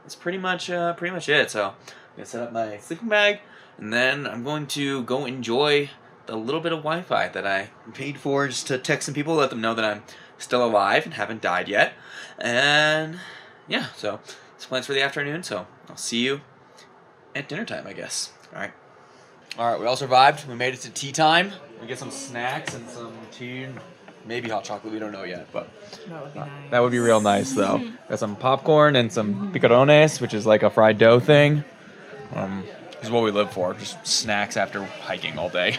that's pretty much it. So I'm gonna set up my sleeping bag, and then I'm going to go enjoy the little bit of Wi-Fi that I paid for, just to text some people, let them know that I'm still alive and haven't died yet. And yeah, so it's plans for the afternoon, so I'll see you at dinner time, I guess. All right, we all survived. We made it to tea time. We get some snacks and some tea and maybe hot chocolate. We don't know yet, but That would be nice. that would be real nice, though. Got some popcorn and some picarones, which is like a fried dough thing. This is what we live for, just snacks after hiking all day.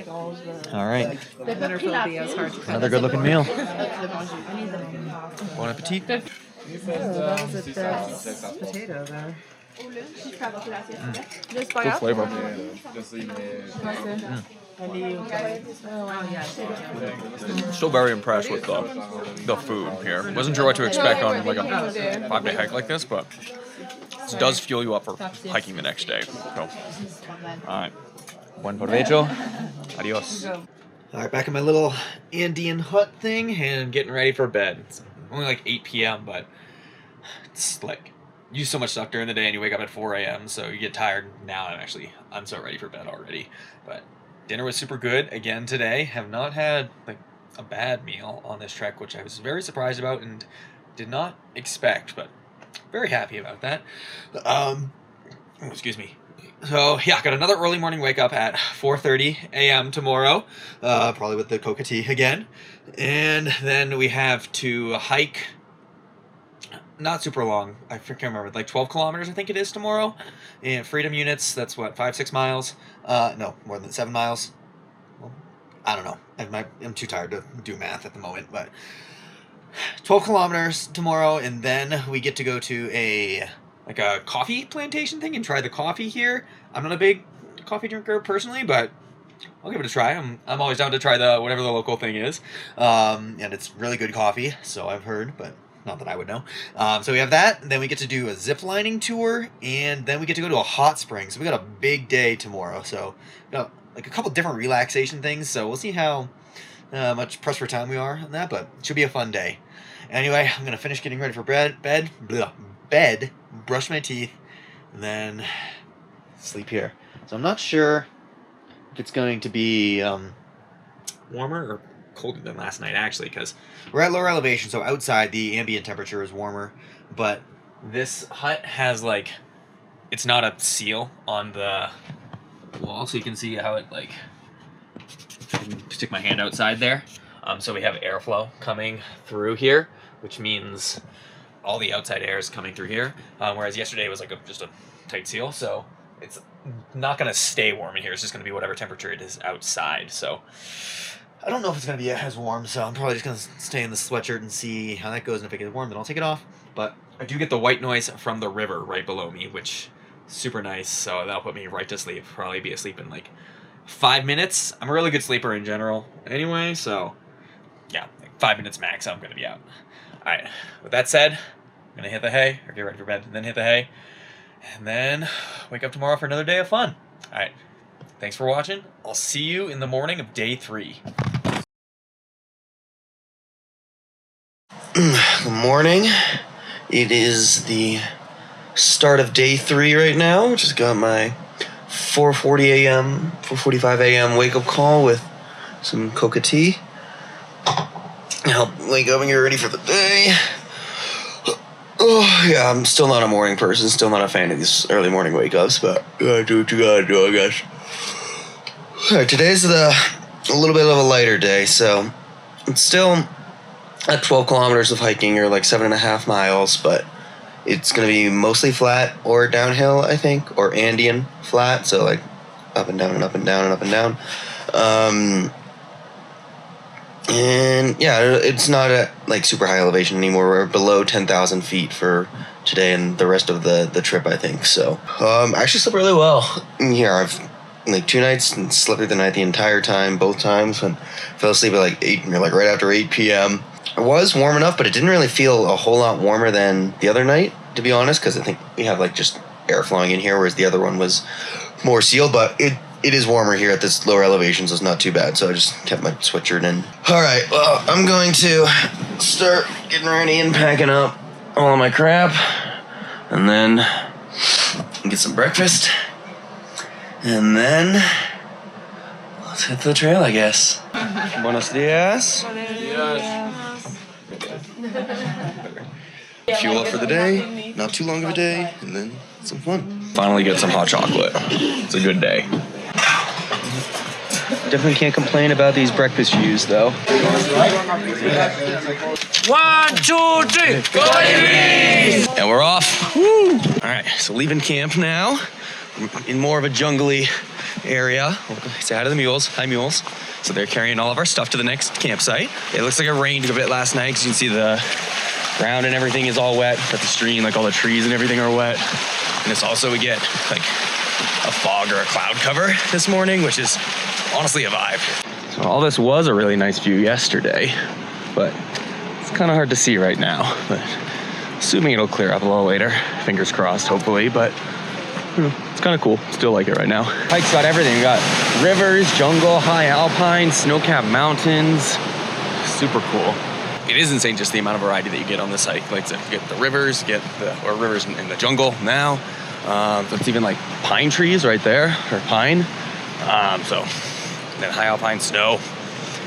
All right, Dinner phobia is hard to another good-looking meal. Bon appetit. that was a dead potato there. Good flavor. Still very impressed with the food here. Wasn't sure what to expect on like a 5-day hike like this, but it does fuel you up for hiking the next day. So, all right, buen provecho. Adios. All right, back in my little Andean hut thing and getting ready for bed. It's only like 8 p.m., but it's like, you use so much stuff during the day and you wake up at 4 a.m. so you get tired. Now I'm so ready for bed already. But dinner was super good again today. Have not had like a bad meal on this trek, which I was very surprised about and did not expect, but very happy about that. Excuse me. So yeah, got another early morning wake up at 4:30 a.m. tomorrow, probably with the coca tea again. And then we have to hike not super long. I can't remember, like 12 kilometers I think it is tomorrow. And freedom units, that's what, 5-6 miles? No, more than 7 miles. Well, I don't know. I'm too tired to do math at the moment, but 12 kilometers tomorrow, and then we get to go to a coffee plantation thing and try the coffee here. I'm not a big coffee drinker personally, but I'll give it a try. I'm always down to try whatever the local thing is. And it's really good coffee, so I've heard, but not that I would know. So we have that, then we get to do a zip lining tour, and then we get to go to a hot spring. So we got a big day tomorrow. So we got like a couple different relaxation things, so we'll see how much pressed for time we are on that, but it should be a fun day. Anyway, I'm gonna finish getting ready for bed, brush my teeth, and then sleep here. So I'm not sure if it's going to be warmer or colder than last night, actually, because we're at lower elevation, so outside the ambient temperature is warmer, but this hut has like, it's not a seal on the wall, so you can see how it like, I can stick my hand outside there. So we have airflow coming through here, which means all the outside air is coming through here, whereas yesterday was like just a tight seal, so it's not going to stay warm in here. It's just going to be whatever temperature it is outside. So I don't know if it's going to be as warm, so I'm probably just going to stay in the sweatshirt and see how that goes, and if it gets warm, then I'll take it off. But I do get the white noise from the river right below me, which is super nice, so that'll put me right to sleep. Probably be asleep in like 5 minutes. I'm a really good sleeper in general anyway, so yeah, like 5 minutes max, I'm going to be out. All right, with that said, I'm going to hit the hay, or get ready for bed, and then hit the hay, and then wake up tomorrow for another day of fun. All right, thanks for watching. I'll see you in the morning of day 3. Good morning. It is the start of day 3 right now. Just got my 4:40 a.m., 4:45 a.m. wake-up call with some coca tea. Help wake up and get ready for the day. Oh, yeah, I'm still not a morning person, still not a fan of these early morning wake-ups, but you gotta do what you gotta do, I guess. Alright, today's a little bit of a lighter day, so it's still at 12 kilometers of hiking, or like 7.5 miles, but it's gonna be mostly flat or downhill, I think, or Andean flat, so like up and down and up and down and up and down. And yeah, it's not at like super high elevation anymore. We're below 10,000 feet for today and the rest of the trip, I think. So I actually slept really well in here. I've like 2 nights and slept through the night the entire time, both times, and fell asleep at like 8, like right after 8 p.m. It was warm enough, but it didn't really feel a whole lot warmer than the other night, to be honest, because I think we have like just air flowing in here, whereas the other one was more sealed, but it is warmer here at this lower elevation, so it's not too bad, so I just kept my sweatshirt in. Alright, well, I'm going to start getting ready and packing up all of my crap, and then get some breakfast, and then let's hit the trail, I guess. Buenos dias. Fuel up for the day, not too long of a day, and then some fun. Finally get some hot chocolate. It's a good day. Definitely can't complain about these breakfast views, though. 1, 2, 3, go! And we're off. Woo! All right, so leaving camp now. In more of a jungly area. Say hi to the mules. Hi, mules. So they're carrying all of our stuff to the next campsite. It looks like it rained a bit last night, because you can see the ground and everything is all wet. But the stream, like all the trees and everything are wet. And it's also, we get like a fog or a cloud cover this morning, which is honestly a vibe. So all this was a really nice view yesterday, but it's kind of hard to see right now. But assuming it'll clear up a little later, fingers crossed, hopefully. But you know, it's kind of cool. Still like it right now. Hike's got everything. We got rivers, jungle, high alpine, snow-capped mountains. Super cool. It is insane just the amount of variety that you get on this hike. Like, you get the rivers, rivers in the jungle now. That's even like pine trees right there, or pine. So then high alpine snow.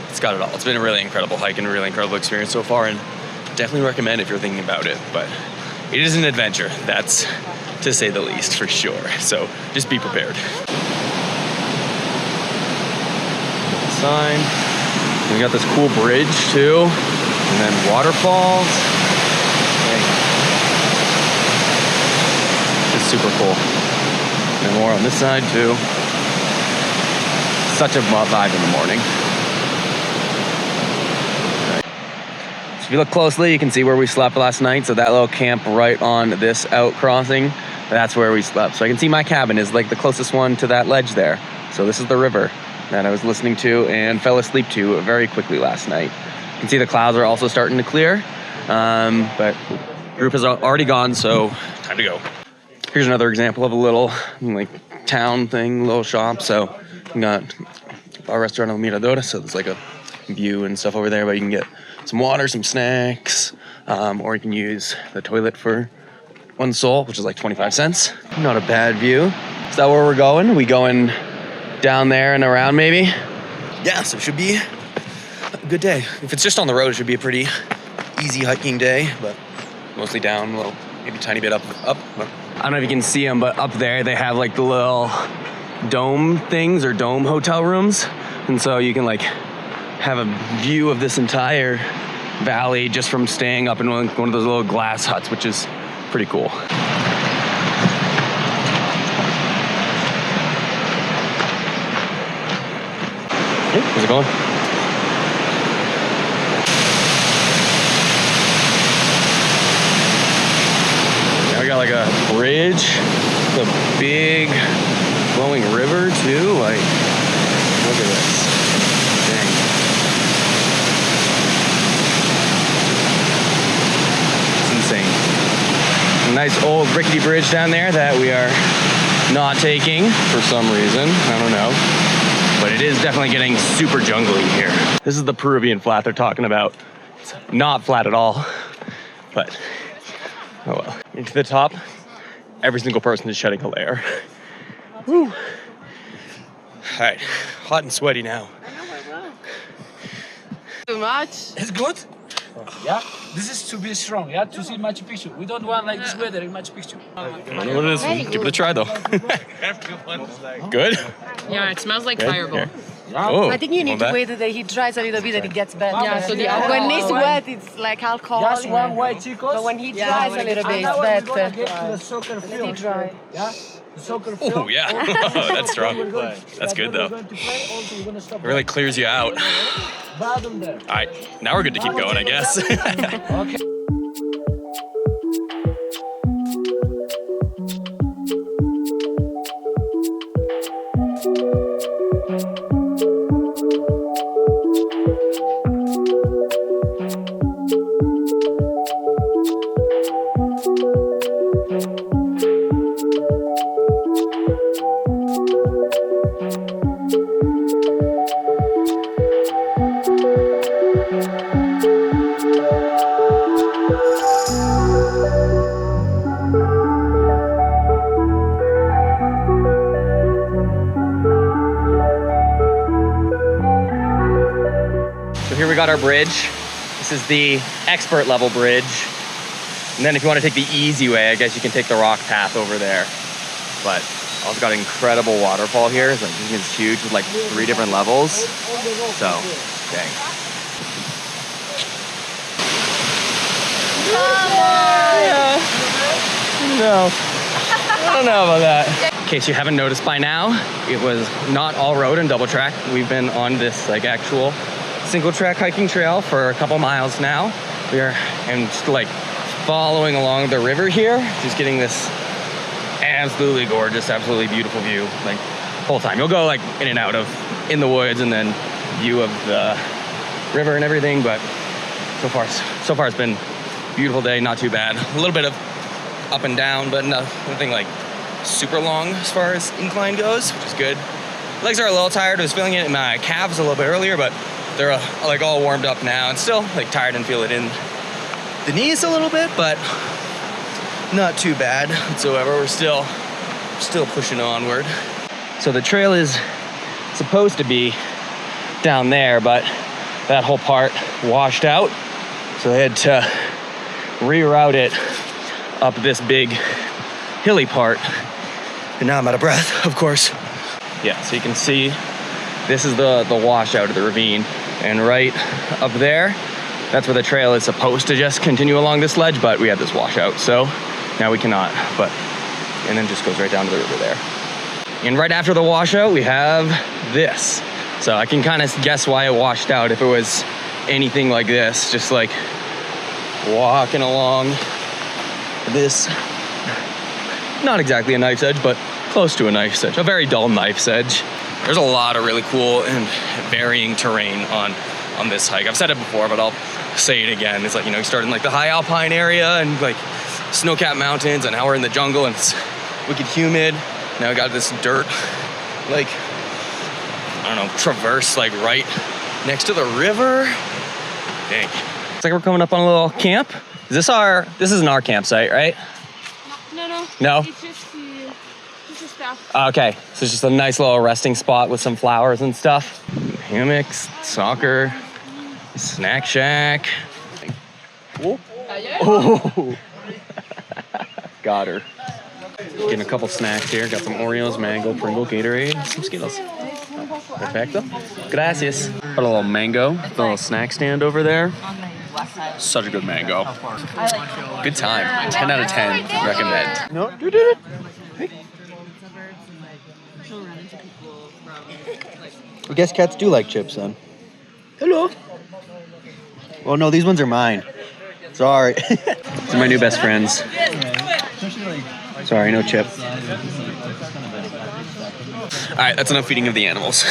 It's got it all. It's been a really incredible hike and a really incredible experience so far, and definitely recommend if you're thinking about it. But it is an adventure, that's to say the least, for sure. So just be prepared. Sign. We got this cool bridge too. And then waterfalls. Okay. super cool. And more on this side too. Such a vibe in the morning. So if you look closely, you can see where we slept last night. So that little camp right on this out crossing, that's where we slept. So I can see my cabin is like the closest one to that ledge there. So this is the river that I was listening to and fell asleep to very quickly last night. You can see the clouds are also starting to clear, but group has already gone, so time to go. Here's another example of a little like town thing, little shop. So we got our restaurant El Mirador, so there's like a view and stuff over there, but you can get some water, some snacks, or you can use the toilet for 1 sol, which is like 25 cents. Not a bad view. Is that where we're going? We going down there and around maybe? Yeah, so it should be a good day. If it's just on the road, it should be a pretty easy hiking day, but mostly down, a little, maybe a tiny bit up. I don't know if you can see them, but up there they have like the little dome things or dome hotel rooms. And so you can like have a view of this entire valley just from staying up in one of those little glass huts, which is pretty cool. Where's it going? Now we got like a bridge, the big flowing river too. Like, look at this. Dang. It's insane. A nice old rickety bridge down there that we are not taking for some reason. I don't know. But it is definitely getting super jungly here. This is the Peruvian flat they're talking about. It's not flat at all, but oh well. Into the top, every single person is shedding a layer. Woo. All right, hot and sweaty now. Too much. It's good. Yeah, this is to be strong. Yeah, to see Machu Picchu. We don't want like this weather in Machu Picchu. I don't know what it is. Give it a try though. Good? Yeah, it smells like fireball. Oh, I think you need to wait until he dries a little bit and it gets better. Yeah, so the when it's wet, it's like alcohol. Just one way, chicos. But when he dries a little bit, Now it's we're gonna better. get to the soccer Let field. it dry. Yeah, the soccer field. Oh yeah, that's strong. That's good though. It really clears you out. Bottom there. All right, now we're good to keep going, I guess. Okay. So here we got our bridge. This is the expert level bridge. And then if you want to take the easy way, I guess you can take the rock path over there. But also got an incredible waterfall here. It's like, it's huge with like 3 different levels. So, dang. No, I don't know about that. In case you haven't noticed by now, it was not all road and double track. We've been on this like actual single track hiking trail for a couple miles now. We are just like following along the river here, just getting this absolutely gorgeous, absolutely beautiful view like the whole time. You'll go like in and out of in the woods and then view of the river and everything, but so far it's been a beautiful day, not too bad. A little bit of up and down, but nothing like super long as far as incline goes, which is good. Legs are a little tired. I was feeling it in my calves a little bit earlier, but they're like all warmed up now and still like tired and feel it in the knees a little bit, but not too bad whatsoever. We're still pushing onward. So the trail is supposed to be down there, but that whole part washed out. So they had to reroute it up this big hilly part. And now I'm out of breath, of course. Yeah, so you can see this is the washout of the ravine. And right up there, that's where the trail is supposed to just continue along this ledge, but we have this washout, so now we cannot. But and then just goes right down to the river there. And right after the washout, we have this. So I can kind of guess why it washed out if it was anything like this, just like walking along this, not exactly a knife's edge, but close to a knife's edge, a very dull knife's edge. There's a lot of really cool and varying terrain on this hike. I've said it before, but I'll say it again. It's like, you know, you start in like the high alpine area and like snow-capped mountains, and now we're in the jungle and it's wicked humid. Now we got this dirt, like, I don't know, traverse like right next to the river. Dang. It's like we're coming up on a little camp. This isn't our campsite, right? No. No? It's just stuff. Okay, so it's just a nice little resting spot with some flowers and stuff. Hammocks, soccer, snack shack. Oh. Oh. Got her. Getting a couple snacks here. Got some Oreos, mango, Pringle, Gatorade, some Skittles. Perfecto. Gracias. Got a little mango, a little snack stand over there. Such a good mango. Good time. 10 out of 10. Recommend. No, you did it. Hey. I guess cats do like chips then. Hello. Well, no, these ones are mine. Sorry. These are my new best friends. Sorry, no chip. All right, that's enough feeding of the animals.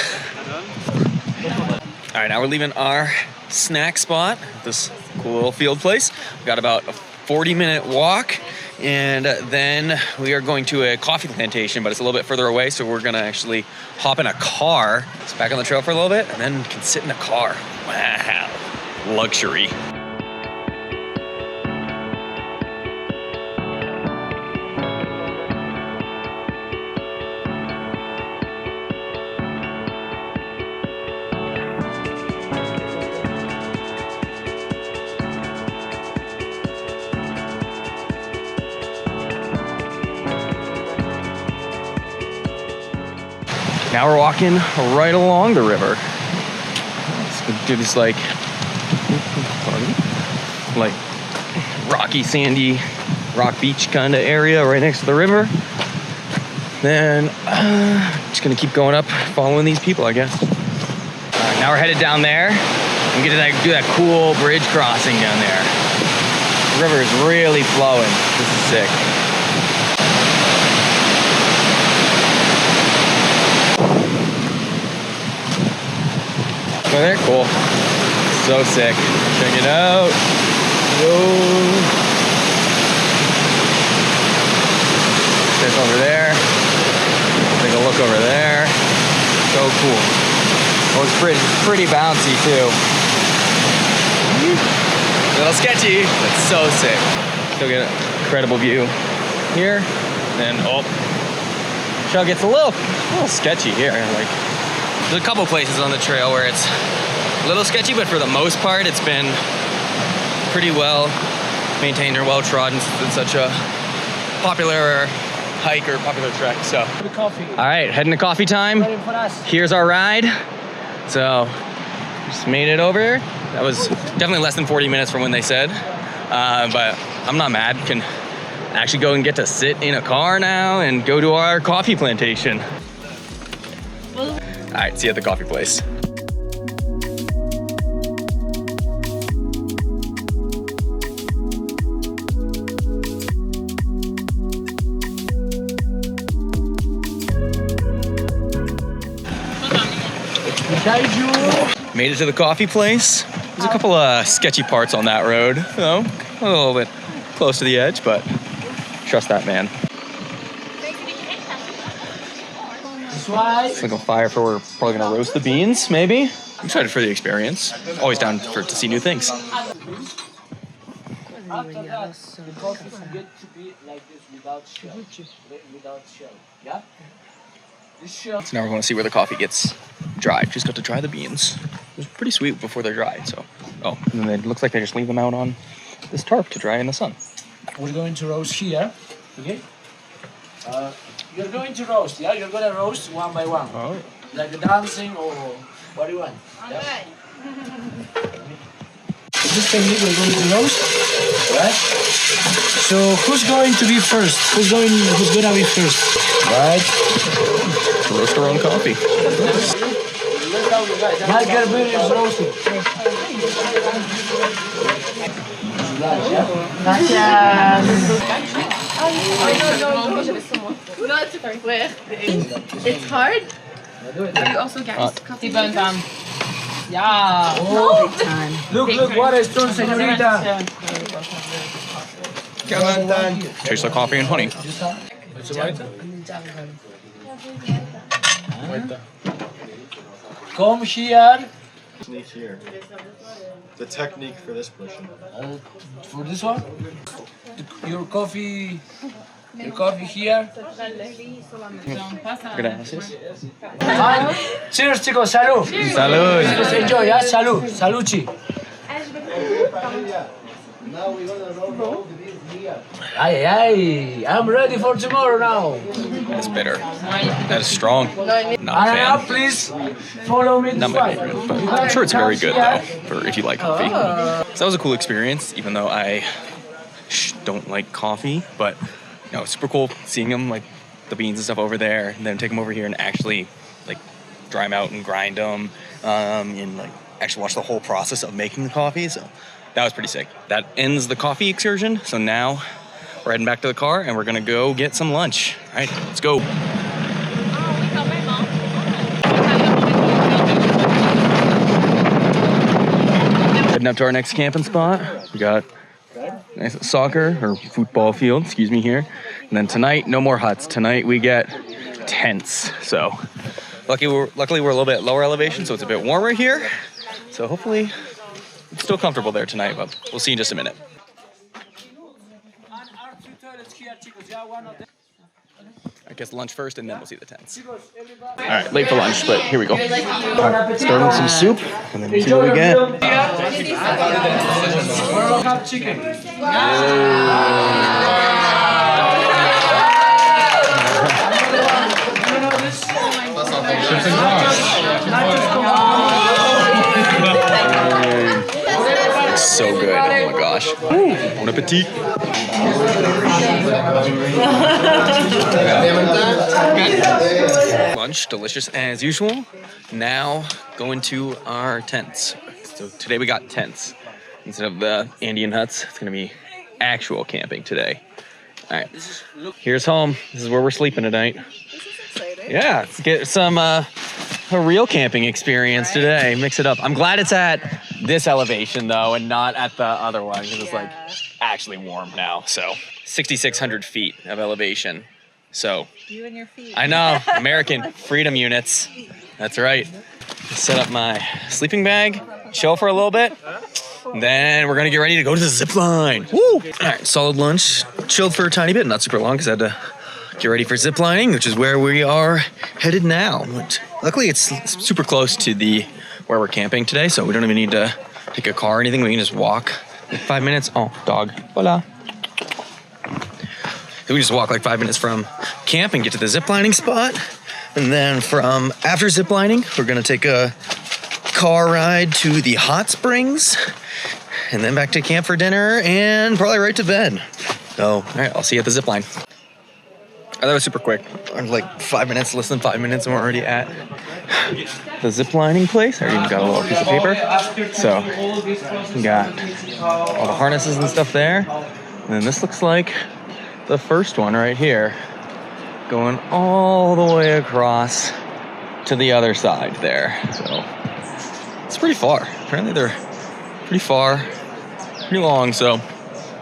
All right, now we're leaving our snack spot, this cool little field place. We've got about a 40-minute walk, and then we are going to a coffee plantation, but it's a little bit further away, so we're gonna actually hop in a car, it's back on the trail for a little bit, and then can sit in a car. Wow, luxury. Now we're walking right along the river. Let's do this like rocky, sandy, rock beach kind of area right next to the river. Then just gonna keep going up, following these people, I guess. All right, now we're headed down there and do that cool bridge crossing down there. The river is really flowing. This is sick. Oh, they're cool. So sick. Check it out. Whoa. There's over there. Take a look over there. So cool. Oh, it's pretty bouncy too. A little sketchy, but so sick. Still get an incredible view here. Then trail gets a little sketchy here. Like, there's a couple places on the trail where it's a little sketchy, but for the most part, it's been pretty well maintained or well trodden. It's such a popular hike or popular trek. So, all right, heading to coffee time. Here's our ride. So, just made it over. That was definitely less than 40 minutes from when they said, but I'm not mad. Can actually go and get to sit in a car now and go to our coffee plantation. All right, see you at the coffee place. Made it to the coffee place. There's a couple of sketchy parts on that road, though. A little bit close to the edge, but trust that man. It's like a fire for we're probably gonna roast the beans, maybe. I'm excited for the experience. Always down to see new things. After that, the coffee get to be like this without shell. Without shell, yeah? This shell. So now we're going to see where the coffee gets dried. Just got to dry the beans. It was pretty sweet before they're dried, so. Oh, and then it looks like they just leave them out on this tarp to dry in the sun. We're going to roast here, okay? You're going to roast, yeah? You're going to roast one by one. Oh. Like dancing or what do you want? Yeah? this technique we're going to roast, right? So who's going to be first? Who's gonna be first? Right? To roast our own coffee. Michael Beer is roasting. It's hard. You also guys. T'es bonne femme. Yeah. Oh, look, what a strong señorita. Tastes like coffee and honey. Come here. Technique here. The technique for this portion. For this one? Your coffee here. Gracias. Cheers, chicos. Salud. Salud. Just enjoy, yeah? Salud. Saluchi. Now we're gonna roll the beer here. Ay. I'm ready for tomorrow now. That's bitter. That is strong. Not a Anna, fan. please follow me to Not my fight. favorite, but I'm sure it's very good though, for if you like coffee. So that was a cool experience, even though I don't like coffee, but you know, it's super cool seeing them, like the beans and stuff over there, and then take them over here and actually like dry them out and grind them, and like actually watch the whole process of making the coffee. So that was pretty sick. That ends the coffee excursion. So now we're heading back to the car and we're gonna go get some lunch. All right, let's go. Heading up to our next camping spot. We got nice soccer or football field, excuse me, here. And then tonight, no more huts. Tonight we get tents. So luckily we're a little bit lower elevation, so it's a bit warmer here. So hopefully it's still comfortable there tonight, but we'll see in just a minute. I guess lunch first and then we'll see the tents. All right, late for lunch, but here we go. All right, starting with some soup and then we'll see what we get. Have chicken. It's so good, oh my gosh. Bon appetit. Lunch, delicious as usual. Now going to our tents. So today we got tents. Instead of the Andean huts, it's gonna be actual camping today. All right, here's home. This is where we're sleeping tonight. Yeah, let's get some a real camping experience today. Mix it up. I'm glad it's at this elevation though, and not at the other one because it's like actually warm now. So 6,600 feet of elevation. So You and your feet. I know, American freedom units. That's right. Set up my sleeping bag, chill for a little bit. Then we're gonna get ready to go to the zip line. Woo! All right, solid lunch. Chilled for a tiny bit, not super long because I had to get ready for zip lining, which is where we are headed now. But luckily, it's super close to where we're camping today, so we don't even need to take a car or anything. We can just walk like 5 minutes. Oh, dog. Hola. So we just walk like 5 minutes from camp and get to the zip lining spot. And then from after zip lining, we're gonna take a car ride to the hot springs and then back to camp for dinner and probably right to bed. So, all right, I'll see you at the zip line. Oh, that was super quick. Like 5 minutes, less than 5 minutes, and we're already at the zip lining place. I already got a little piece of paper. So, we got all the harnesses and stuff there. And then this looks like the first one right here, going all the way across to the other side there. So, it's pretty far. Apparently they're pretty far, pretty long, so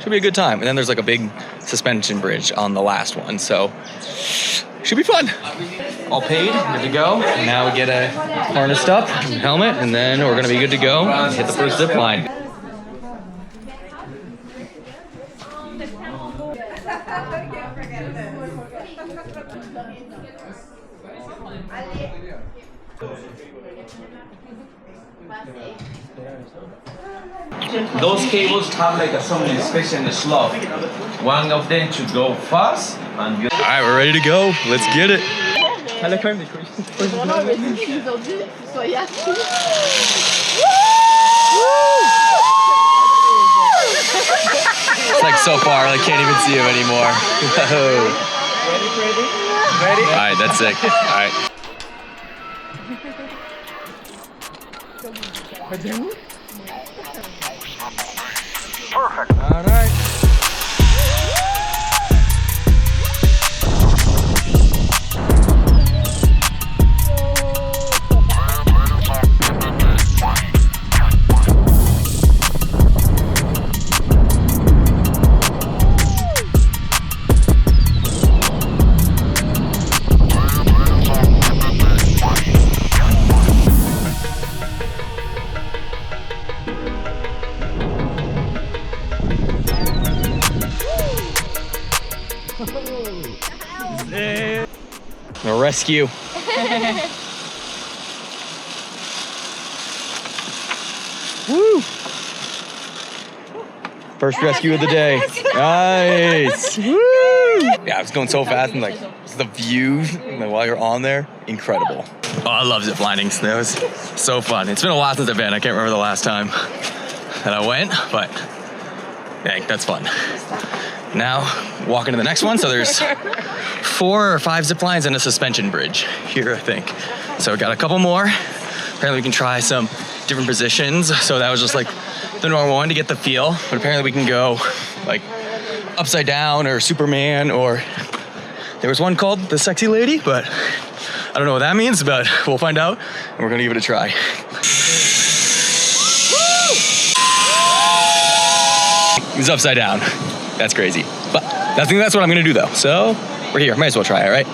should be a good time. And then there's like a big suspension bridge on the last one, so should be fun. All paid, good to go. Now we get harnessed up, helmet, and then we're gonna be good to go. Hit the first zip line. Those cables have like some space in the slot. One of them should go fast and the other. All right, we're ready to go. Let's get it. It's like so far, I can't even see him anymore. Ready? All right, that's sick. All right. Perfect. All right. A rescue. Woo! First rescue of the day. Nice. Woo! Yeah, I was going so fast and like the view like, while you're on there, incredible. Oh, I love zip lining. That was so fun. It's been a while since I've been. I can't remember the last time that I went, but yeah, that's fun. Now, walking to the next one. So there's 4 or 5 zip lines and a suspension bridge here, I think. So we got a couple more. Apparently we can try some different positions. So that was just like the normal one to get the feel. But apparently we can go like upside down or Superman, or there was one called the Sexy Lady, but I don't know what that means, but we'll find out and we're gonna give it a try. He's upside down. That's crazy. But I think that's what I'm gonna do though. So we're here, might as well try it, right?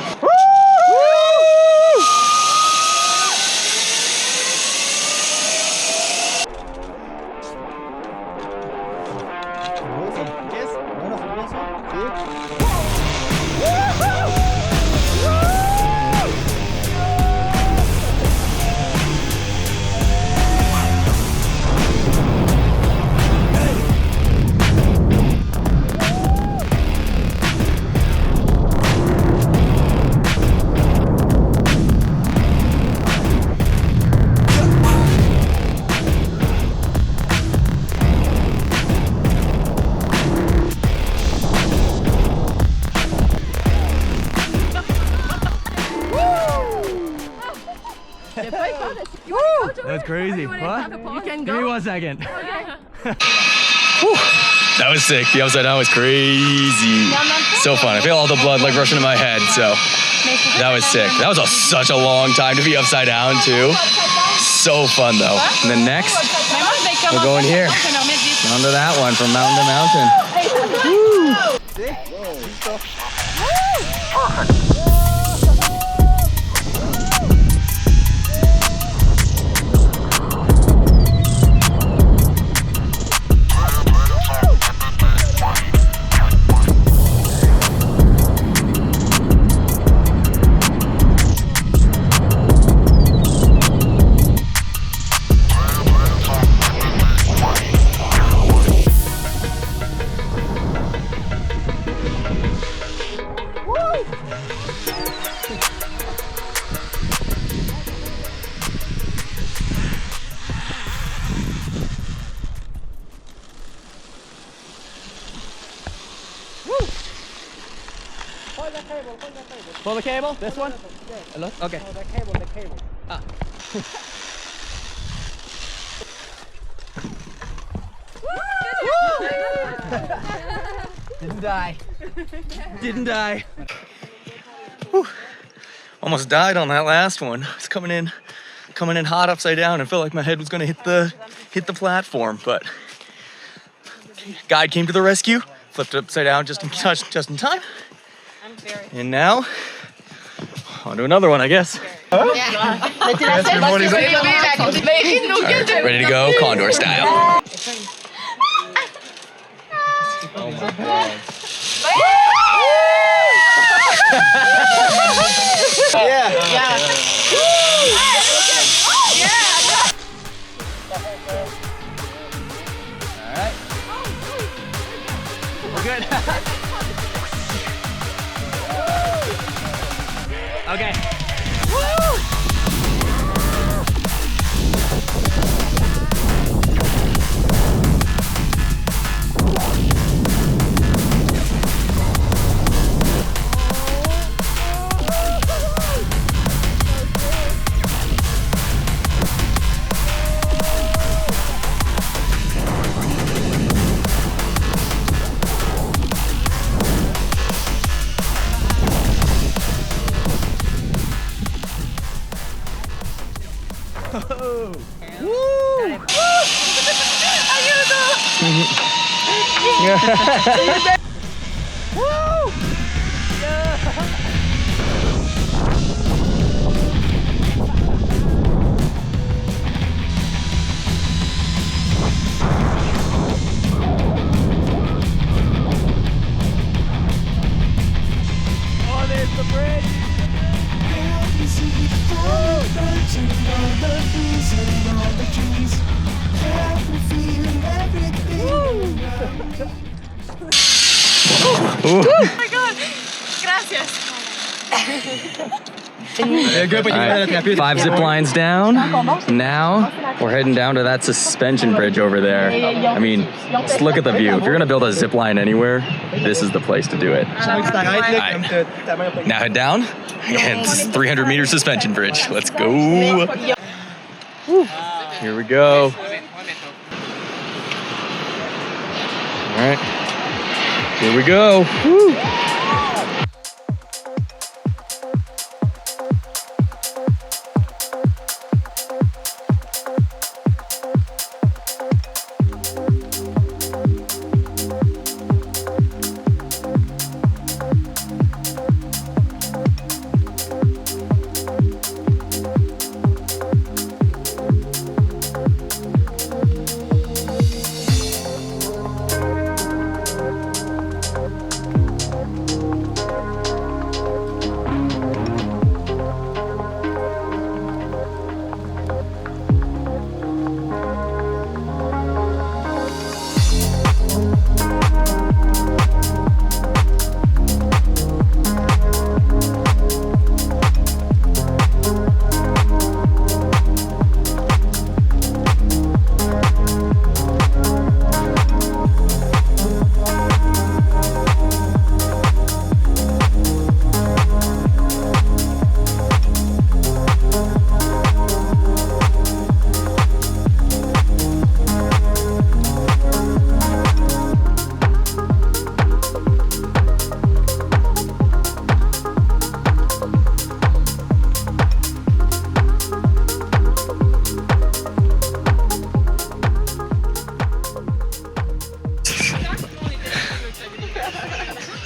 That's crazy. What? You can Give me 1 second. Okay. That was sick. The upside down was crazy. So fun. I feel all the blood like rushing to my head. So that was sick. That was such a long time to be upside down too. So fun though. And then next, we're going here. Down to that one from mountain to mountain. Woo! Perfect. Pull the cable? This one? Hello? Okay. No, the cable. Ah. Didn't die. Didn't die. Whew. Almost died on that last one. I was coming in hot upside down and felt like my head was gonna hit the platform, but guide came to the rescue, flipped it upside down just in time. And now, on to another one, I guess. Ready to go, Condor style. Oh my God. Yeah. All right. We're good. Okay. Oh my god! Gracias. Alright, 5 zip lines down. Now we're heading down to that suspension bridge over there. I mean, just look at the view. If you're gonna build a zip line anywhere, this is the place to do it. Alright. Now head down, and it's 300 meter suspension bridge. Let's go. Here we go. Alright. Here we go. Woo.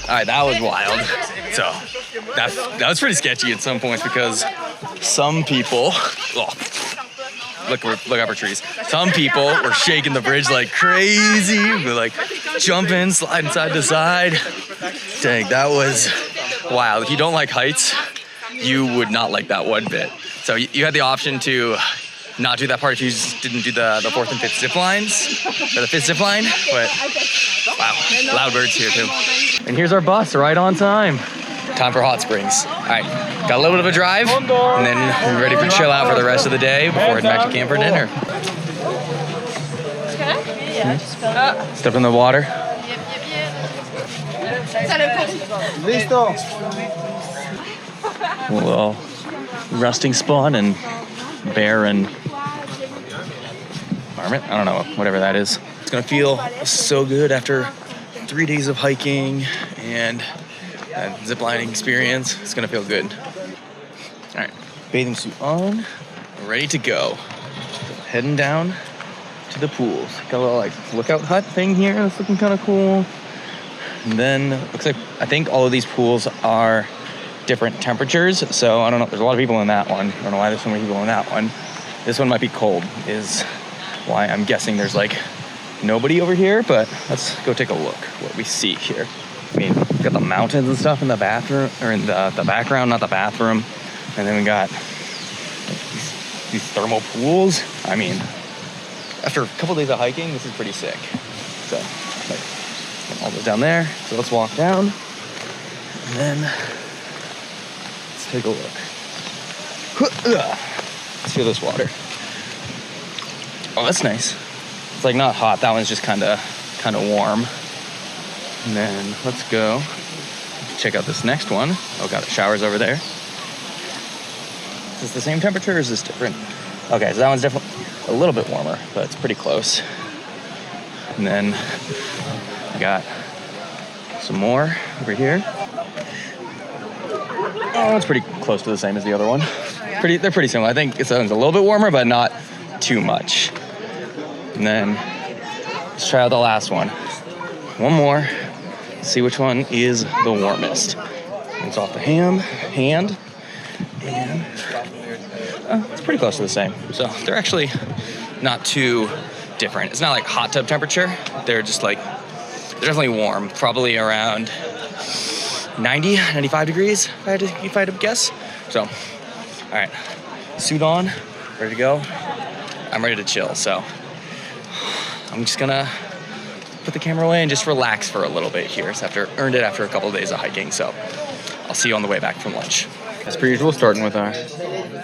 All right, that was wild. So that was pretty sketchy at some points because some people, look up our trees. Some people were shaking the bridge like crazy. We're like jumping, sliding side to side. Dang, that was wild. If you don't like heights, you would not like that one bit. So you had the option to not do that part if you just didn't do the 4th and 5th zip lines, or the 5th zip line, but wow, loud birds here too. And here's our bus right on time. Time for hot springs. All right, got a little bit of a drive, and then we're ready for chill out for the rest of the day before heading back to camp for dinner. Step in the water. Listo. A little resting spot and bear and varmint. I don't know, whatever that is. It's gonna feel so good after 3 days of hiking and that ziplining experience. It's gonna feel good. All right, bathing suit on, ready to go. Heading down to the pools. Got a little like lookout hut thing here. That's looking kind of cool. And then looks like I think all of these pools are different temperatures. So I don't know. There's a lot of people in that one. I don't know why there's so many people in that one. This one might be cold. Is why I'm guessing there's like nobody over here. But let's go take a look what we see here. I mean, we got the mountains and stuff in the bathroom, or in the background, not the bathroom. And then we got these thermal pools. I mean, after a couple days of hiking, this is pretty sick. So, like, all those down there. So let's walk down, and then let's take a look. Let's feel this water. Oh, that's nice. It's like not hot. That one's just kind of warm. And then let's go check out this next one. Oh, got it. Showers over there. Is this the same temperature or is this different? Okay, so that one's definitely a little bit warmer, but it's pretty close. And then I got some more over here. Oh, it's pretty close to the same as the other one. They're pretty similar. I think this one's a little bit warmer, but not not too much. And then let's try out the last one. One more. See which one is the warmest. It's off the hand, and it's pretty close to the same. So they're actually not too different. It's not like hot tub temperature. They're just like, they're definitely warm. Probably around 90, 95 degrees, if I had to guess. So, all right, suit on, ready to go. I'm ready to chill, so I'm just gonna put the camera away and just relax for a little bit here. It's earned it after a couple of days of hiking, so I'll see you on the way back from lunch. As per usual, starting with our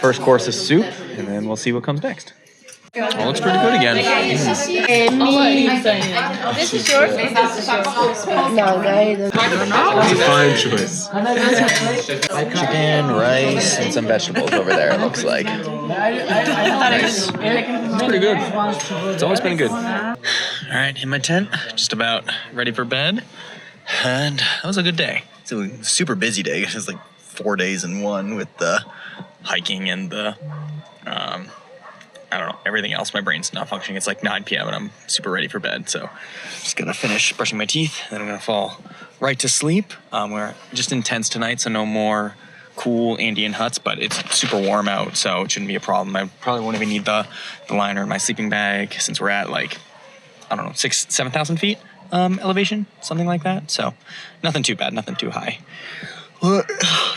first course of soup, and then we'll see what comes next. Oh, looks pretty good again. This is yours. Fine choice. Chicken, rice, and some vegetables over there, it looks like. Nice. It's pretty good. It's always been good. All right, in my tent, just about ready for bed. And that was a good day. It's a super busy day. It was like 4 days in one with the hiking and the, I don't know, everything else. My brain's not functioning. It's like 9 p.m. and I'm super ready for bed. So just gonna finish brushing my teeth, then I'm gonna fall right to sleep. We're just in tents tonight, so no more cool Andean huts, but it's super warm out, so it shouldn't be a problem. I probably won't even need the liner in my sleeping bag since we're at like, I don't know, 7,000 feet elevation, something like that. So nothing too bad, nothing too high. Yeah,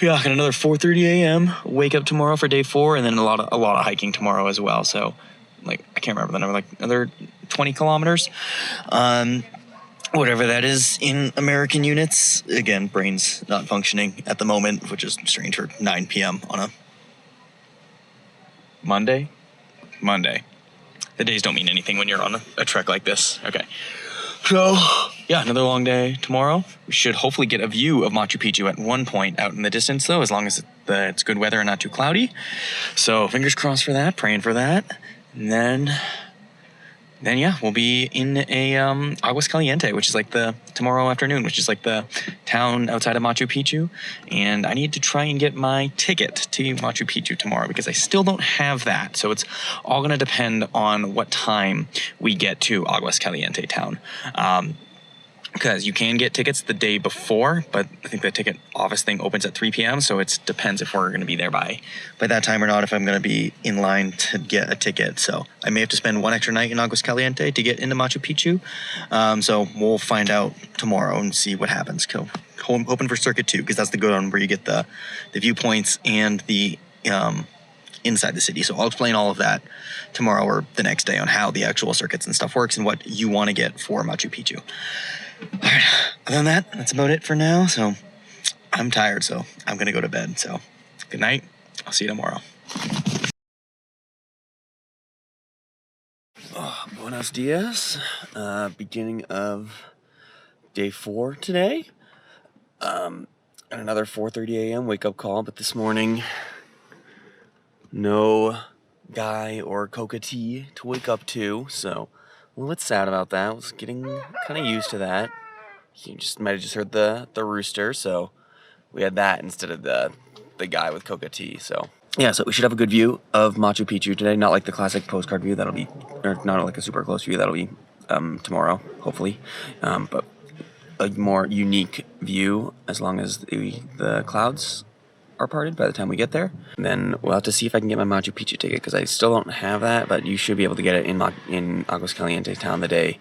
got another 4:30 a.m. wake up tomorrow for day 4, and then a lot of hiking tomorrow as well. So, like, I can't remember the number, like another 20 kilometers, whatever that is in American units. Again, brain's not functioning at the moment, which is strange for 9 p.m. on a Monday. The days don't mean anything when you're on a trek like this. Okay. So, yeah, another long day tomorrow. We should hopefully get a view of Machu Picchu at one point out in the distance, though, as long as it's good weather and not too cloudy. So, fingers crossed for that, praying for that. And then yeah, we'll be in a Aguas Calientes, which is like tomorrow afternoon, which is like the town outside of Machu Picchu. And I need to try and get my ticket to Machu Picchu tomorrow because I still don't have that. So it's all going to depend on what time we get to Aguas Calientes town. Because you can get tickets the day before, but I think the ticket office thing opens at 3 p.m., so it depends if we're going to be there by that time or not, if I'm going to be in line to get a ticket. So I may have to spend one extra night in Aguas Calientes to get into Machu Picchu. So we'll find out tomorrow and see what happens. Hoping for Circuit 2, because that's the good one where you get the viewpoints and the inside the city. So I'll explain all of that tomorrow or the next day on how the actual circuits and stuff works and what you want to get for Machu Picchu. All right, other than that, that's about it for now. So I'm tired, so I'm going to go to bed. So good night. I'll see you tomorrow. Buenos dias. Beginning of day 4 today. And another 4:30 a.m. wake-up call, but this morning, no guy or coca tea to wake up to, so a little bit sad about that. I was getting kind of used to that. You might have just heard the rooster, so we had that instead of the guy with coca tea. So yeah, so we should have a good view of Machu Picchu today. Not like the classic postcard view, or not like a super close view, that'll be tomorrow, hopefully. But a more unique view as long as the clouds are parted by the time we get there. And then we'll have to see if I can get my Machu Picchu ticket, because I still don't have that, but you should be able to get it in Aguas Calientes town the day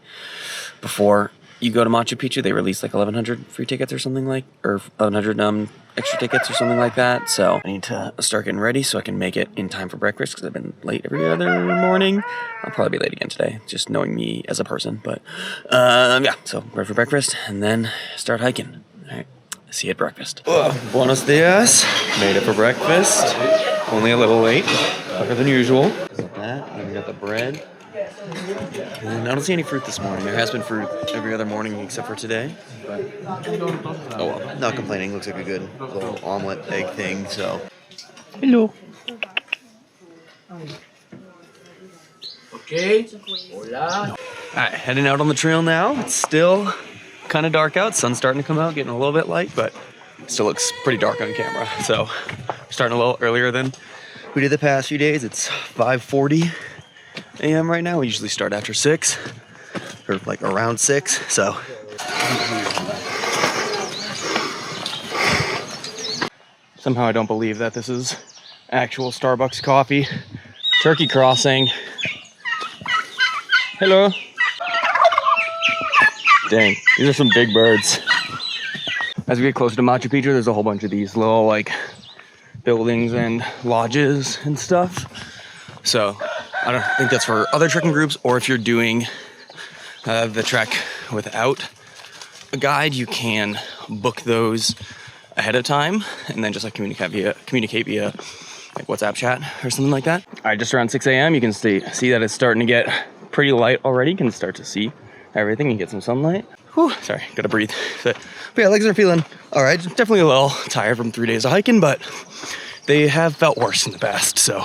before you go to Machu Picchu. They release like 1,100 free tickets or something or 1,100 extra tickets or something like that. So I need to start getting ready so I can make it in time for breakfast, because I've been late every other morning. I'll probably be late again today, just knowing me as a person. But yeah, so ready for breakfast and then start hiking. All right. See you at breakfast. Buenos dias. Made it for breakfast. Only a little late. Quicker than usual. Got that. And we got the bread. And I don't see any fruit this morning. There has been fruit every other morning except for today. But oh well. Not complaining. Looks like a good little omelet egg thing. So. Hello. Okay. Hola. Alright, heading out on the trail now. It's still kind of dark out. Sun's starting to come out, getting a little bit light, but still looks pretty dark on camera. So starting a little earlier than we did the past few days. It's 5:40. a.m. right now. We usually start after 6, or like around 6, so. Somehow I don't believe that this is actual Starbucks coffee. Turkey crossing. Hello. Dang, these are some big birds. As we get closer to Machu Picchu, there's a whole bunch of these little like buildings and lodges and stuff. So I don't think that's for other trekking groups, or if you're doing the trek without a guide, you can book those ahead of time and then just like communicate via like WhatsApp chat or something like that. All right, just around 6 a.m. you can see that it's starting to get pretty light already. You can start to see everything and get some sunlight. Whew, sorry, gotta breathe. But yeah, legs are feeling all right. Definitely a little tired from 3 days of hiking, but they have felt worse in the past. So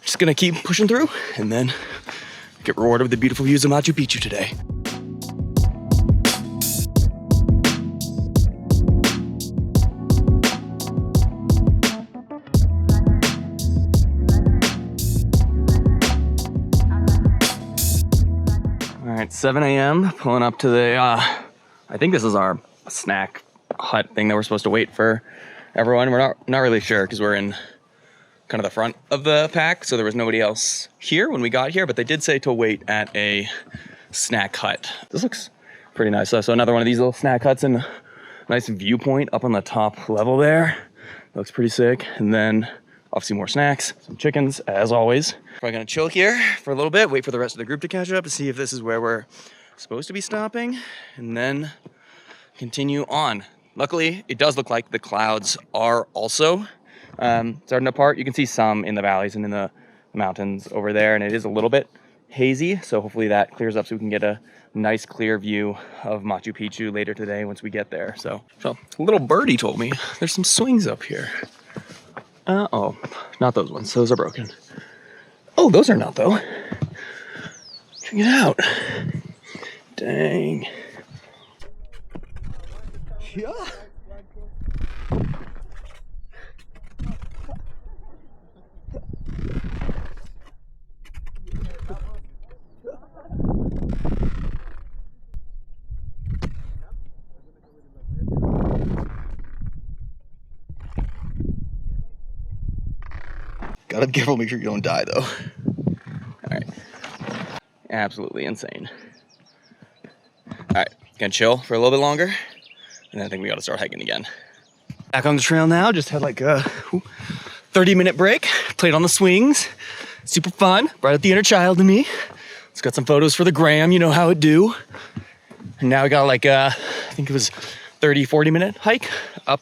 just gonna keep pushing through and then get rewarded with the beautiful views of Machu Picchu today. All right, 7 a.m. pulling up to the, I think this is our snack hut thing that we're supposed to wait for everyone. We're not really sure because we're in kind of the front of the pack, so there was nobody else here when we got here, but they did say to wait at a snack hut. This looks pretty nice. So another one of these little snack huts and a nice viewpoint up on the top level there. Looks pretty sick. And then obviously more snacks, some chickens as always. Probably gonna chill here for a little bit, wait for the rest of the group to catch up to see if this is where we're supposed to be stopping, and then continue on. Luckily, it does look like the clouds are also starting to part. You can see some in the valleys and in the mountains over there, and it is a little bit hazy, so hopefully that clears up so we can get a nice clear view of Machu Picchu later today once we get there. So a little birdie told me there's some swings up here. Oh, not those ones. Those are broken. Oh, those are not though. Check it out. Dang. Yeah. Gotta be careful, make sure you don't die though. All right. Absolutely insane. All right, gonna chill for a little bit longer, and then I think we gotta start hiking again. Back on the trail now, just had like a 30-minute break, played on the swings. Super fun, brought out the inner child in me. Let's got some photos for the gram, you know how it do. And now we got like I think it was 30-40 minute hike up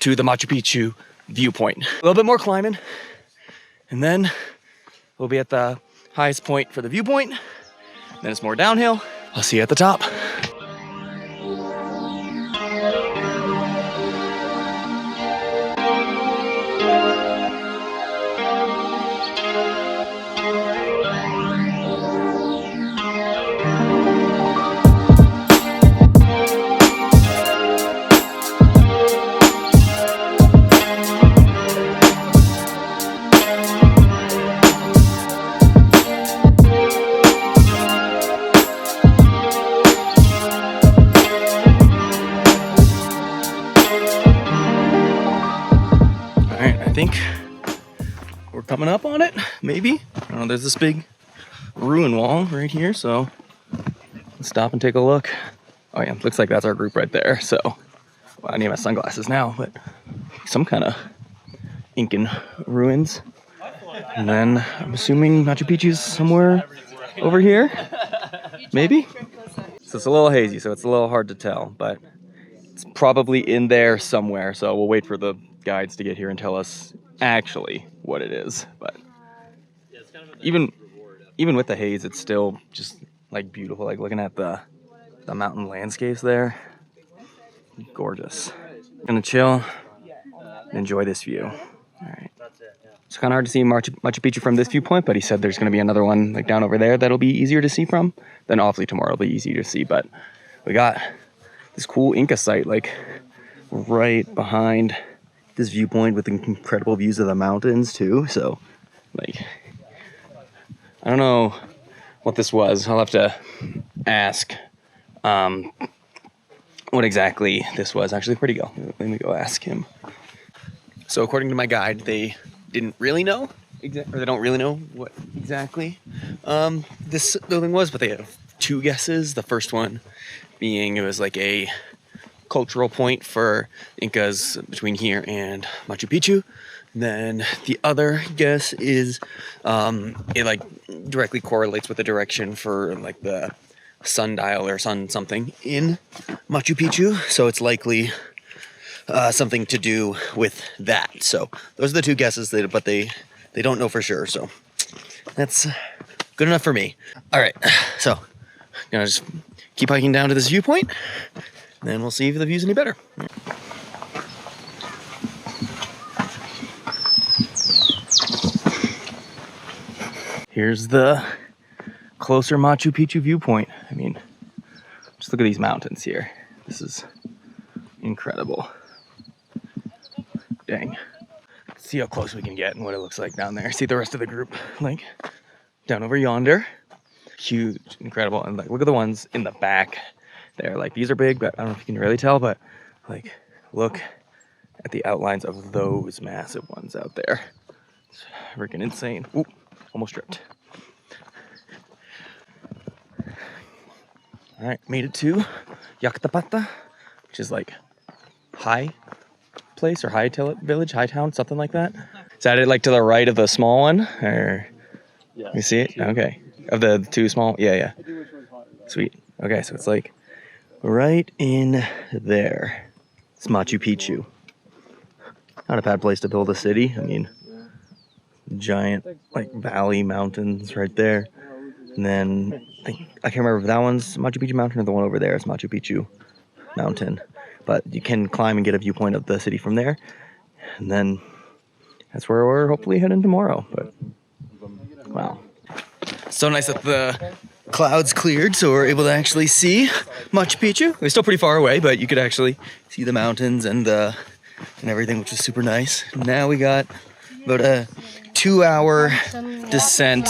to the Machu Picchu viewpoint. A little bit more climbing, and then we'll be at the highest point for the viewpoint. Then it's more downhill. I'll see you at the top. I think we're coming up on it, maybe. I don't know, there's this big ruin wall right here, so let's stop and take a look. Oh yeah, looks like that's our group right there. So well, I need my sunglasses now, but some kind of Incan ruins. And then I'm assuming Machu Picchu's somewhere over here, maybe? So it's a little hazy, so it's a little hard to tell, but it's probably in there somewhere. So we'll wait for the guides to get here and tell us actually what it is. But even with the haze, it's still just like beautiful. Like looking at the mountain landscapes there, gorgeous. Gonna chill and enjoy this view. All right. It's kind of hard to see Machu Picchu from this viewpoint, but he said there's gonna be another one like down over there that'll be easier to see from. Then obviously tomorrow will be easy to see, but we got this cool Inca site like right behind this viewpoint with incredible views of the mountains too. So like I don't know what this was. I'll have to ask what exactly this was. Actually, where'd he go? Let me go ask him. So according to my guide, they didn't really know, or they don't really know what exactly this building was, but they had 2 guesses. The first one being it was like a cultural point for Incas between here and Machu Picchu. Then the other guess is it like directly correlates with the direction for like the sundial or sun something in Machu Picchu. So it's likely something to do with that. So those are the 2 guesses, but they don't know for sure. So that's good enough for me. All right, so gonna just keep hiking down to this viewpoint, and then we'll see if the view's any better. Here's the closer Machu Picchu viewpoint. I mean, just look at these mountains here. This is incredible. Dang. See how close we can get and what it looks like down there. See the rest of the group, like, down over yonder. Huge, incredible. And like, look at the ones in the back there. Like, these are big, but I don't know if you can really tell, but like, look at the outlines of those massive ones out there. It's freaking insane. Ooh, almost tripped. All right, made it to Yactapata, which is like high place or high village, high town, something like that. Is that it, like to the right of the small one, or yeah, you see it? Okay, of the 2 small, yeah. Sweet. Okay, so it's like right in there. It's Machu Picchu. Not a bad place to build a city. I mean, giant like valley mountains right there, and then I can't remember if that one's Machu Picchu Mountain or the one over there is Machu Picchu Mountain. But you can climb and get a viewpoint of the city from there. And then that's where we're hopefully heading tomorrow. But wow. So nice that the clouds cleared so we're able to actually see Machu Picchu. We're still pretty far away, but you could actually see the mountains and everything, which is super nice. Now we got about a 2-hour descent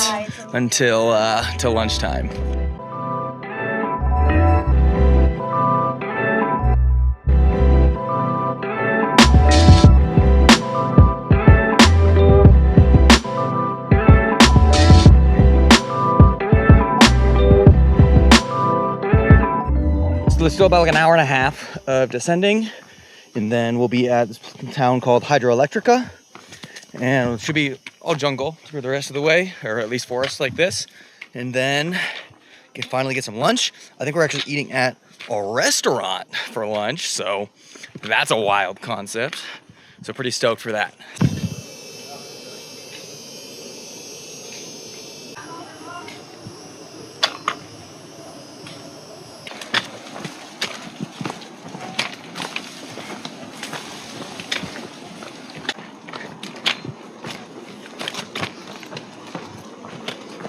until till lunchtime. So there's still about like an hour and a half of descending, and then we'll be at this town called Hydroelectrica, and it should be all jungle for the rest of the way, or at least forest like this, and then can finally get some lunch. I think we're actually eating at a restaurant for lunch, so that's a wild concept. So pretty stoked for that.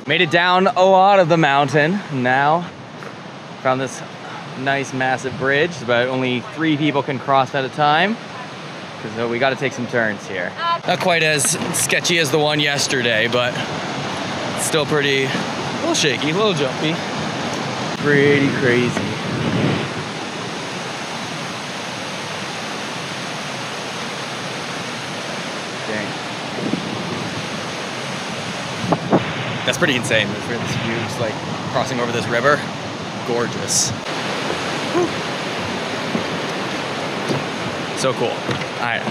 Made it down a lot of the mountain. Now found this nice massive bridge, but only 3 people can cross at a time, because we got to take some turns here. Not quite as sketchy as the one yesterday, but still pretty, a little shaky, a little jumpy. Pretty crazy. That's pretty insane. This view, just like crossing over this river, gorgeous. Whew. So cool. All right,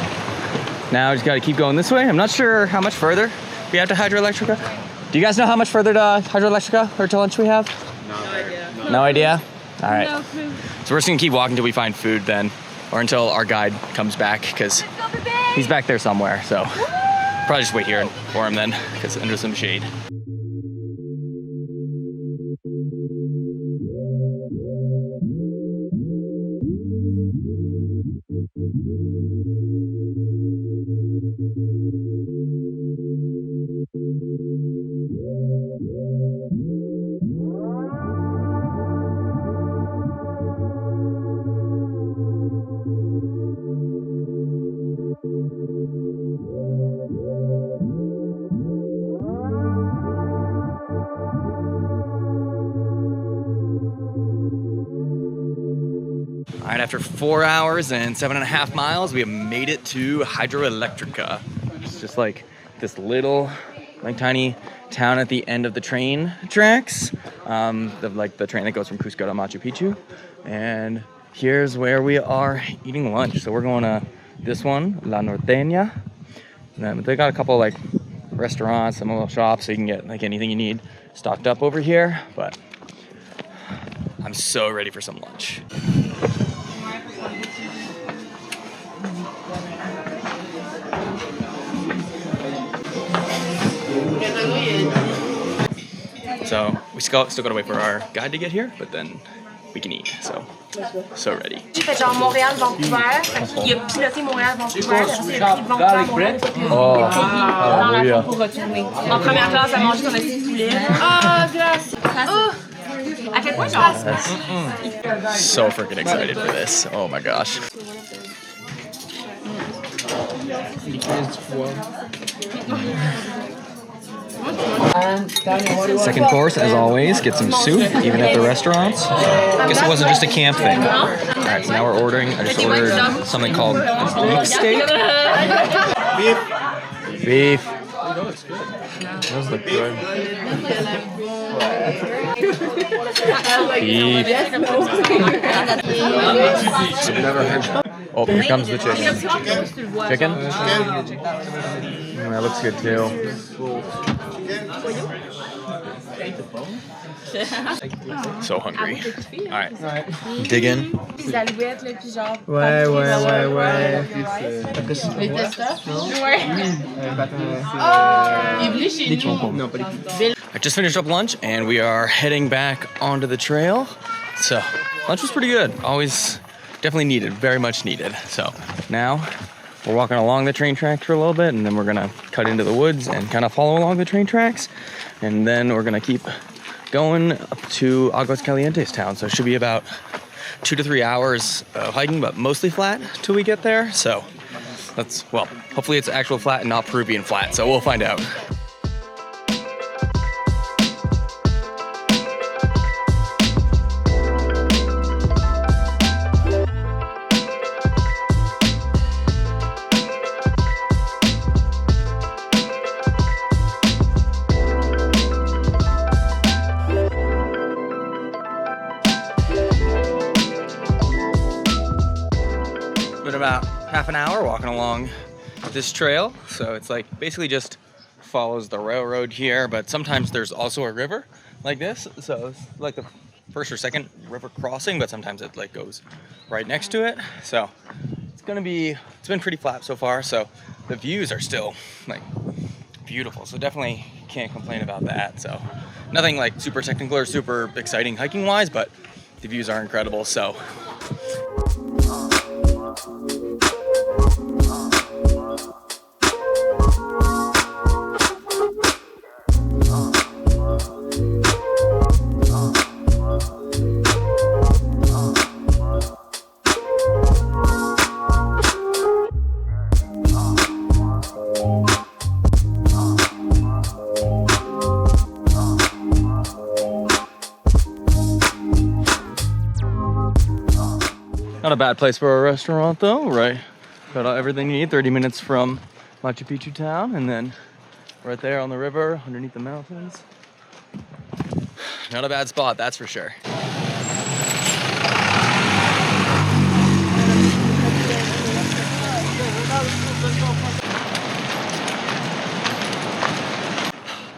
now I just got to keep going this way. I'm not sure how much further we have to Hydroelectrica. Do you guys know how much further to Hydroelectrica or to lunch we have? No idea. No idea? All right. No clue. So we're just gonna keep walking until we find food then, or until our guide comes back, because he's back there somewhere. So probably just wait here for him then, because under some shade. after 4 hours and 7.5 miles, we have made it to Hydroelectrica. It's just like this little, like tiny town at the end of the train tracks. The train that goes from Cusco to Machu Picchu. And here's where we are eating lunch. So we're going to this one, La Norteña. And then they got a couple like restaurants, some little shops, so you can get like anything you need stocked up over here. But I'm so ready for some lunch. So we still gotta wait for our guide to get here, but then we can eat. So ready. J'ai fait genre Montréal-Vancouver. Il a piloté Montréal-Vancouver. Il a pris Vancouver-Montréal dans l'avion pour retourner. En première classe, à manger qu'on a dit poulet. Ah, glace. À quel point genre. So freaking excited for this. Oh my gosh. Second course, as always, get some soup, even at the restaurants. I guess it wasn't just a camp thing. Alright, so now we're ordering. I just ordered something called beef steak. Beef. Those look good. Beef. Oh, here comes the chicken. Chicken? That looks good too. So hungry. Alright. Dig in. Des alouettes, là, puis genre. Ouais. Les testeurs? I just finished up lunch and we are heading back onto the trail. So, lunch was pretty good. Always definitely needed, very much needed. So, now we're walking along the train tracks for a little bit and then we're gonna cut into the woods and kind of follow along the train tracks. And then we're gonna keep going up to Aguas Calientes town. So it should be about 2 to 3 hours of hiking, but mostly flat till we get there. So hopefully it's actual flat and not Peruvian flat. So we'll find out. About half an hour walking along this trail. So it's like basically just follows the railroad here, but sometimes there's also a river like this. So it's like the first or second river crossing, but sometimes it like goes right next to it. So it's been pretty flat so far. So the views are still like beautiful. So definitely can't complain about that. So nothing like super technical or super exciting hiking wise, but the views are incredible. So not a bad place for a restaurant though, right? Got everything you need, 30 minutes from Machu Picchu town, and then right there on the river, underneath the mountains. Not a bad spot, that's for sure.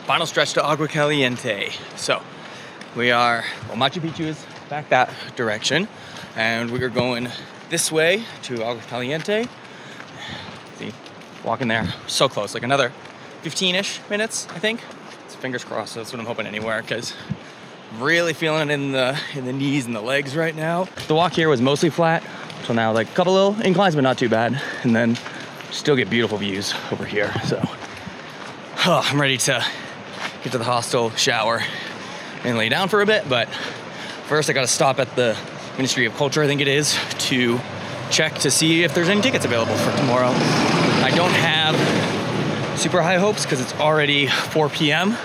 Final stretch to Agua Caliente. So Machu Picchu is back that direction, and we are going this way to Agua Caliente. See, walking there, so close, like another 15-ish minutes, I think. So fingers crossed, that's what I'm hoping anywhere, because I'm really feeling it in the knees and the legs right now. The walk here was mostly flat, so now like a couple little inclines, but not too bad, and then still get beautiful views over here. So I'm ready to get to the hostel, shower, and lay down for a bit, but first I gotta stop at the Ministry of Culture, I think it is, to check to see if there's any tickets available for tomorrow. I don't have super high hopes because it's already 4 p.m.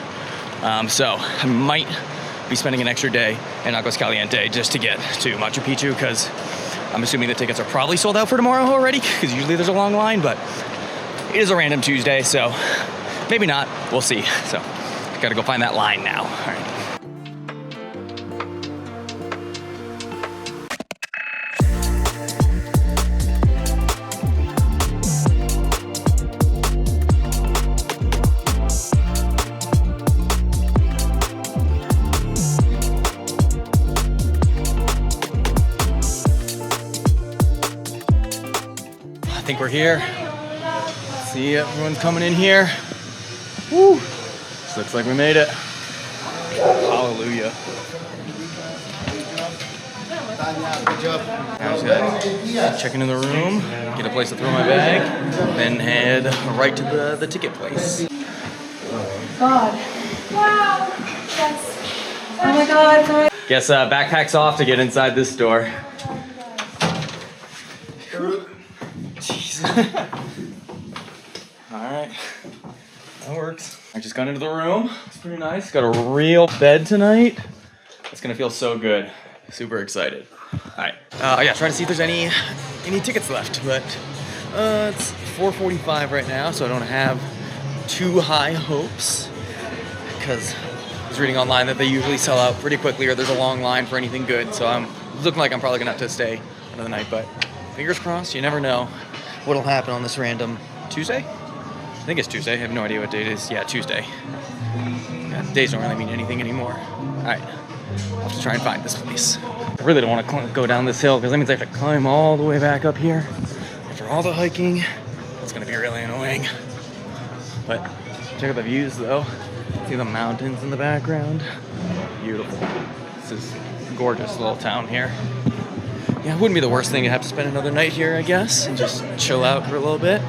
So I might be spending an extra day in Aguas Caliente just to get to Machu Picchu, because I'm assuming the tickets are probably sold out for tomorrow already, because usually there's a long line, but it is a random Tuesday, so maybe not. We'll see. So, gotta go find that line now. All right. I think we're here. See, everyone's coming in here. Woo! This looks like we made it. Hallelujah. Good job. Now just gotta check into the room, get a place to throw my bag, then head right to the ticket place. God. Wow. That's. Oh my God. Guess backpack's off to get inside this door. Jeez. Alright. That works. I just got into the room. It's pretty nice. Got a real bed tonight. It's gonna feel so good. Super excited. Alright. Yeah, trying to see if there's any tickets left, but it's 4:45 right now, so I don't have too high hopes. Because I was reading online that they usually sell out pretty quickly or there's a long line for anything good, so I'm looking like I'm probably gonna have to stay another night, but fingers crossed, you never know what'll happen on this random Tuesday? I think it's Tuesday. I have no idea what date it is. Yeah, Tuesday. Yeah, days don't really mean anything anymore. All right, I'll have to try and find this place. I really don't want to go down this hill because that means I have to climb all the way back up here. After all the hiking, it's gonna be really annoying. But check out the views though. See the mountains in the background? Beautiful. This is a gorgeous little town here. Yeah, it wouldn't be the worst thing to have to spend another night here, I guess, and just chill out for a little bit.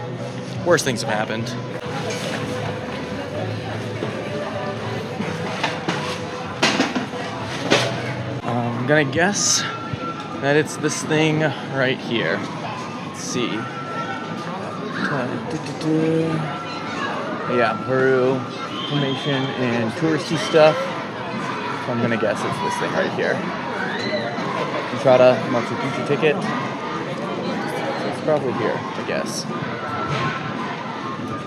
Worst things have happened. I'm gonna guess that it's this thing right here. Let's see. Yeah, Peru information and touristy stuff. So I'm gonna guess it's this thing right here. Entrada Machu Picchu ticket. So it's probably here, I guess.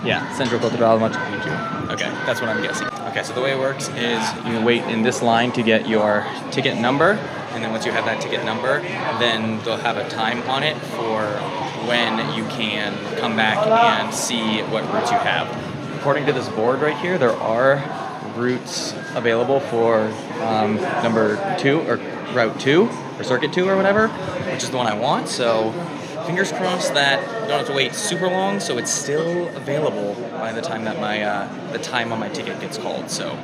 Yeah, Centro Cultural Machu Picchu. Okay, that's what I'm guessing. Okay, so the way it works is you wait in this line to get your ticket number, and then once you have that ticket number, then they'll have a time on it for when you can come back and see what routes you have. According to this board right here, there are routes available for number 2 or route 2 or circuit 2 or whatever, which is the one I want. So fingers crossed that you don't have to wait super long, so it's still available by the time that the time on my ticket gets called. So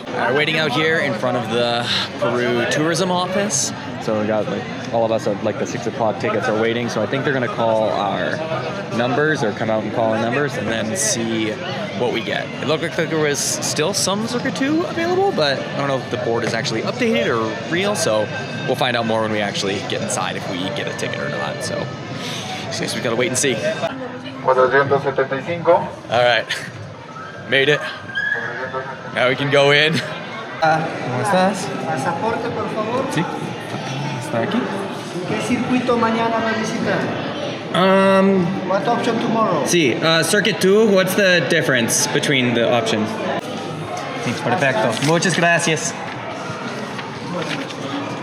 we're waiting out here in front of the Peru tourism office. So we got all of us at the 6 o'clock tickets are waiting. So I think they're gonna call our numbers or come out and call our numbers and then see what we get. It looked like there was still some Circuit 2 available, but I don't know if the board is actually updated or real. So we'll find out more when we actually get inside if we get a ticket or not. So I guess we gotta wait and see. 475. All right, made it. Now we can go in. ¿Cómo estás? Pasaporte, por favor. Sí. Está aquí. ¿Qué circuito mañana va a visitar? What option tomorrow? Sí, Circuit 2, what's the difference between the options? Sí, perfecto. Muchas gracias.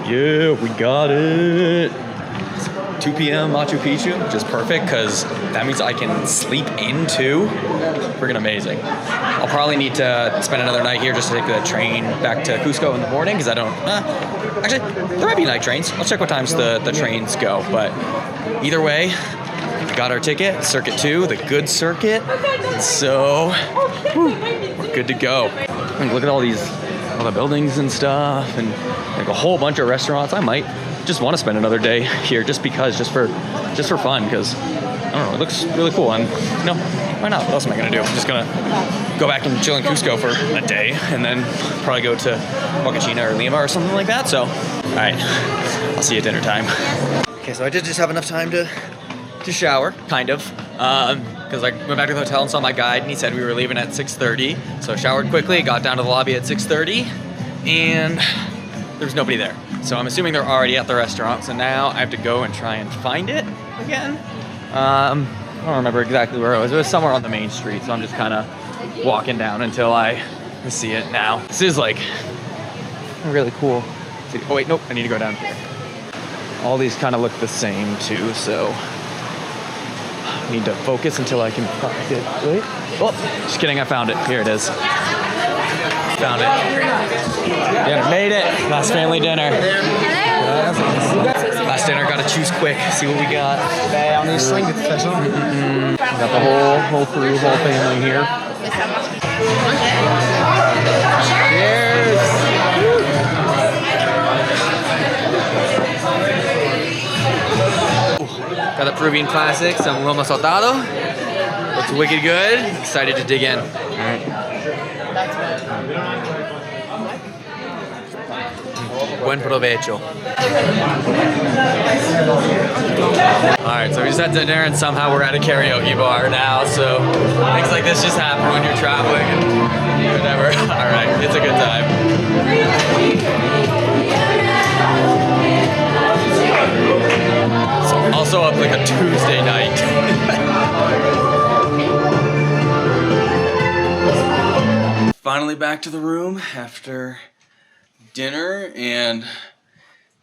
Yeah, we got it. 2 p.m. Machu Picchu, just perfect because that means I can sleep in too. Freaking amazing. I'll probably need to spend another night here just to take the train back to Cusco in the morning because I don't. Actually, there might be night trains. I'll check what times the trains go. But either way, we got our ticket, Circuit 2, the good circuit. So we're good to go. Look at all the buildings and stuff, and a whole bunch of restaurants. I might just want to spend another day here just for fun, because I don't know, it looks really cool, and why not? What else am I gonna do? I'm just gonna go back and chill in Cusco for a day and then probably go to Huacachina or Lima or something like that. So all right, I'll see you at dinner time. Okay, so I did just have enough time to shower, kind of, because I went back to the hotel and saw my guide and he said we were leaving at 6:30. So I showered quickly, got down to the lobby at 6:30, and there was nobody there. so I'm assuming they're already at the restaurant. So now I have to go and try and find it again. I don't remember exactly where it was. It was somewhere on the main street. So I'm just kind of walking down until I see it now. This is like really cool. Oh wait, nope, I need to go down here. All these kind of look the same too, so I need to focus until I can find it. Wait, oh, just kidding, I found it. Here it is. Found it. Yeah, made it. Last family dinner. Last dinner, gotta choose quick, see what we got. On est 5 de toute façon. Got the whole crew, whole family here. Cheers! Got the Peruvian classic, some lomo saltado. Looks wicked good. Excited to dig in. All right. Buen provecho. All right, so we just had dinner and somehow we're at a karaoke bar now. So things like this just happen when you're traveling and whatever. All right, it's a good time. So also up like a Tuesday night. Finally back to the room after dinner, and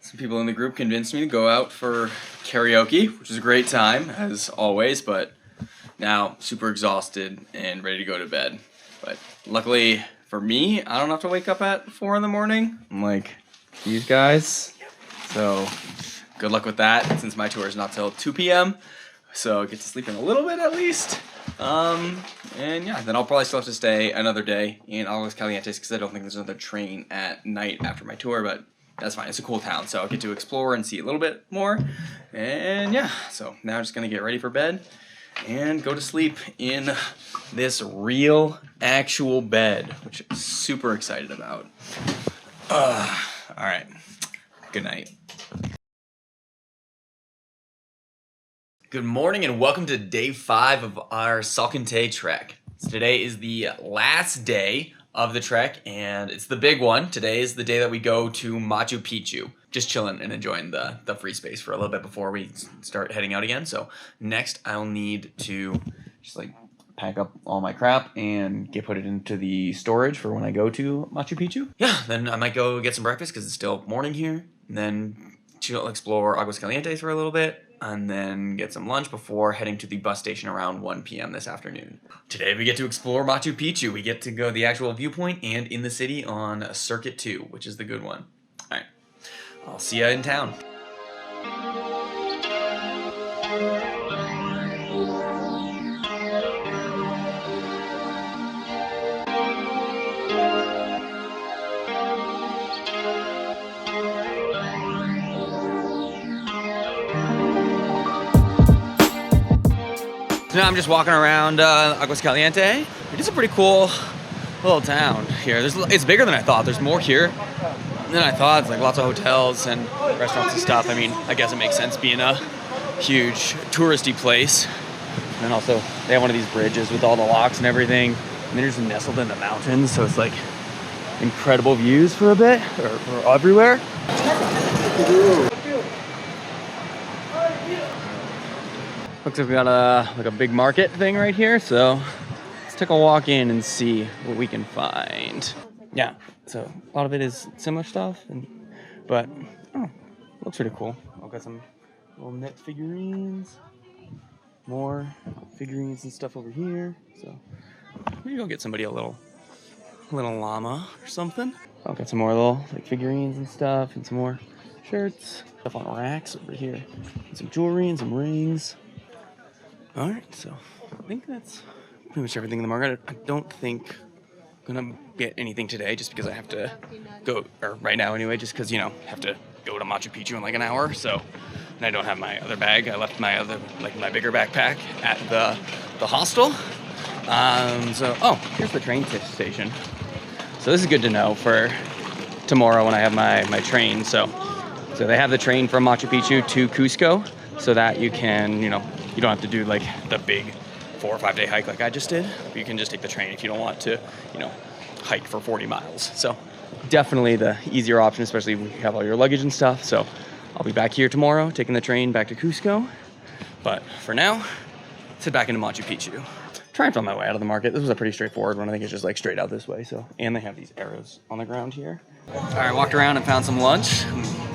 some people in the group convinced me to go out for karaoke, which was a great time as always, but now super exhausted and ready to go to bed. But luckily for me, I don't have to wake up at 4 in the morning, unlike these guys. So good luck with that, since my tour is not till 2 p.m. So I get to sleep in a little bit at least. And yeah, then I'll probably still have to stay another day in Aguas Calientes because I don't think there's another train at night after my tour, but that's fine. It's a cool town, so I'll get to explore and see a little bit more. And yeah, so now I'm just gonna get ready for bed and go to sleep in this real, actual bed, which I'm super excited about. All right, good night. Good morning and welcome to day 5 of our Salkantay Trek. So today is the last day of the trek and it's the big one. Today is the day that we go to Machu Picchu. Just chilling and enjoying the free space for a little bit before we start heading out again. So next I'll need to just like pack up all my crap and put it into the storage for when I go to Machu Picchu. Yeah, then I might go get some breakfast because it's still morning here. And then chill, explore Aguas Calientes for a little bit. And then get some lunch before heading to the bus station around 1 p.m. this afternoon. Today we get to explore Machu Picchu. We get to go to the actual viewpoint and in the city on Circuit 2, which is the good one. All right, I'll see ya in town. So now I'm just walking around Aguas Calientes. It is a pretty cool little town here. It's bigger than I thought. There's more here than I thought. It's like lots of hotels and restaurants and stuff. I mean, I guess it makes sense being a huge touristy place. And then also they have one of these bridges with all the locks and everything. And they're just nestled in the mountains. So it's like incredible views for a bit, or everywhere. Looks like we got a big market thing right here, so let's take a walk in and see what we can find. Yeah, so a lot of it is similar stuff, but looks pretty cool. I've got some little knit figurines, more figurines and stuff over here. So maybe I'll get somebody a little llama or something. I've got some more little like figurines and stuff, and some more shirts, stuff on racks over here, and some jewelry and some rings. All right, so I think that's pretty much everything in the market. I don't think I'm gonna get anything today just because I have to go, or right now anyway, just because, you know, I have to go to Machu Picchu in like an hour, so, and I don't have my other bag. I left my other, like my bigger backpack at the hostel. Here's the train station. So this is good to know for tomorrow when I have my train. So they have the train from Machu Picchu to Cusco so that you can, you know, you don't have to do like the big 4 or 5 day hike like I just did. But you can just take the train if you don't want to, you know, hike for 40 miles. So definitely the easier option, especially if you have all your luggage and stuff. So I'll be back here tomorrow, taking the train back to Cusco. But for now, let's head back into Machu Picchu. Try and find my way out of the market. This was a pretty straightforward one. I think it's just like straight out this way. So, and they have these arrows on the ground here. All right, walked around and found some lunch.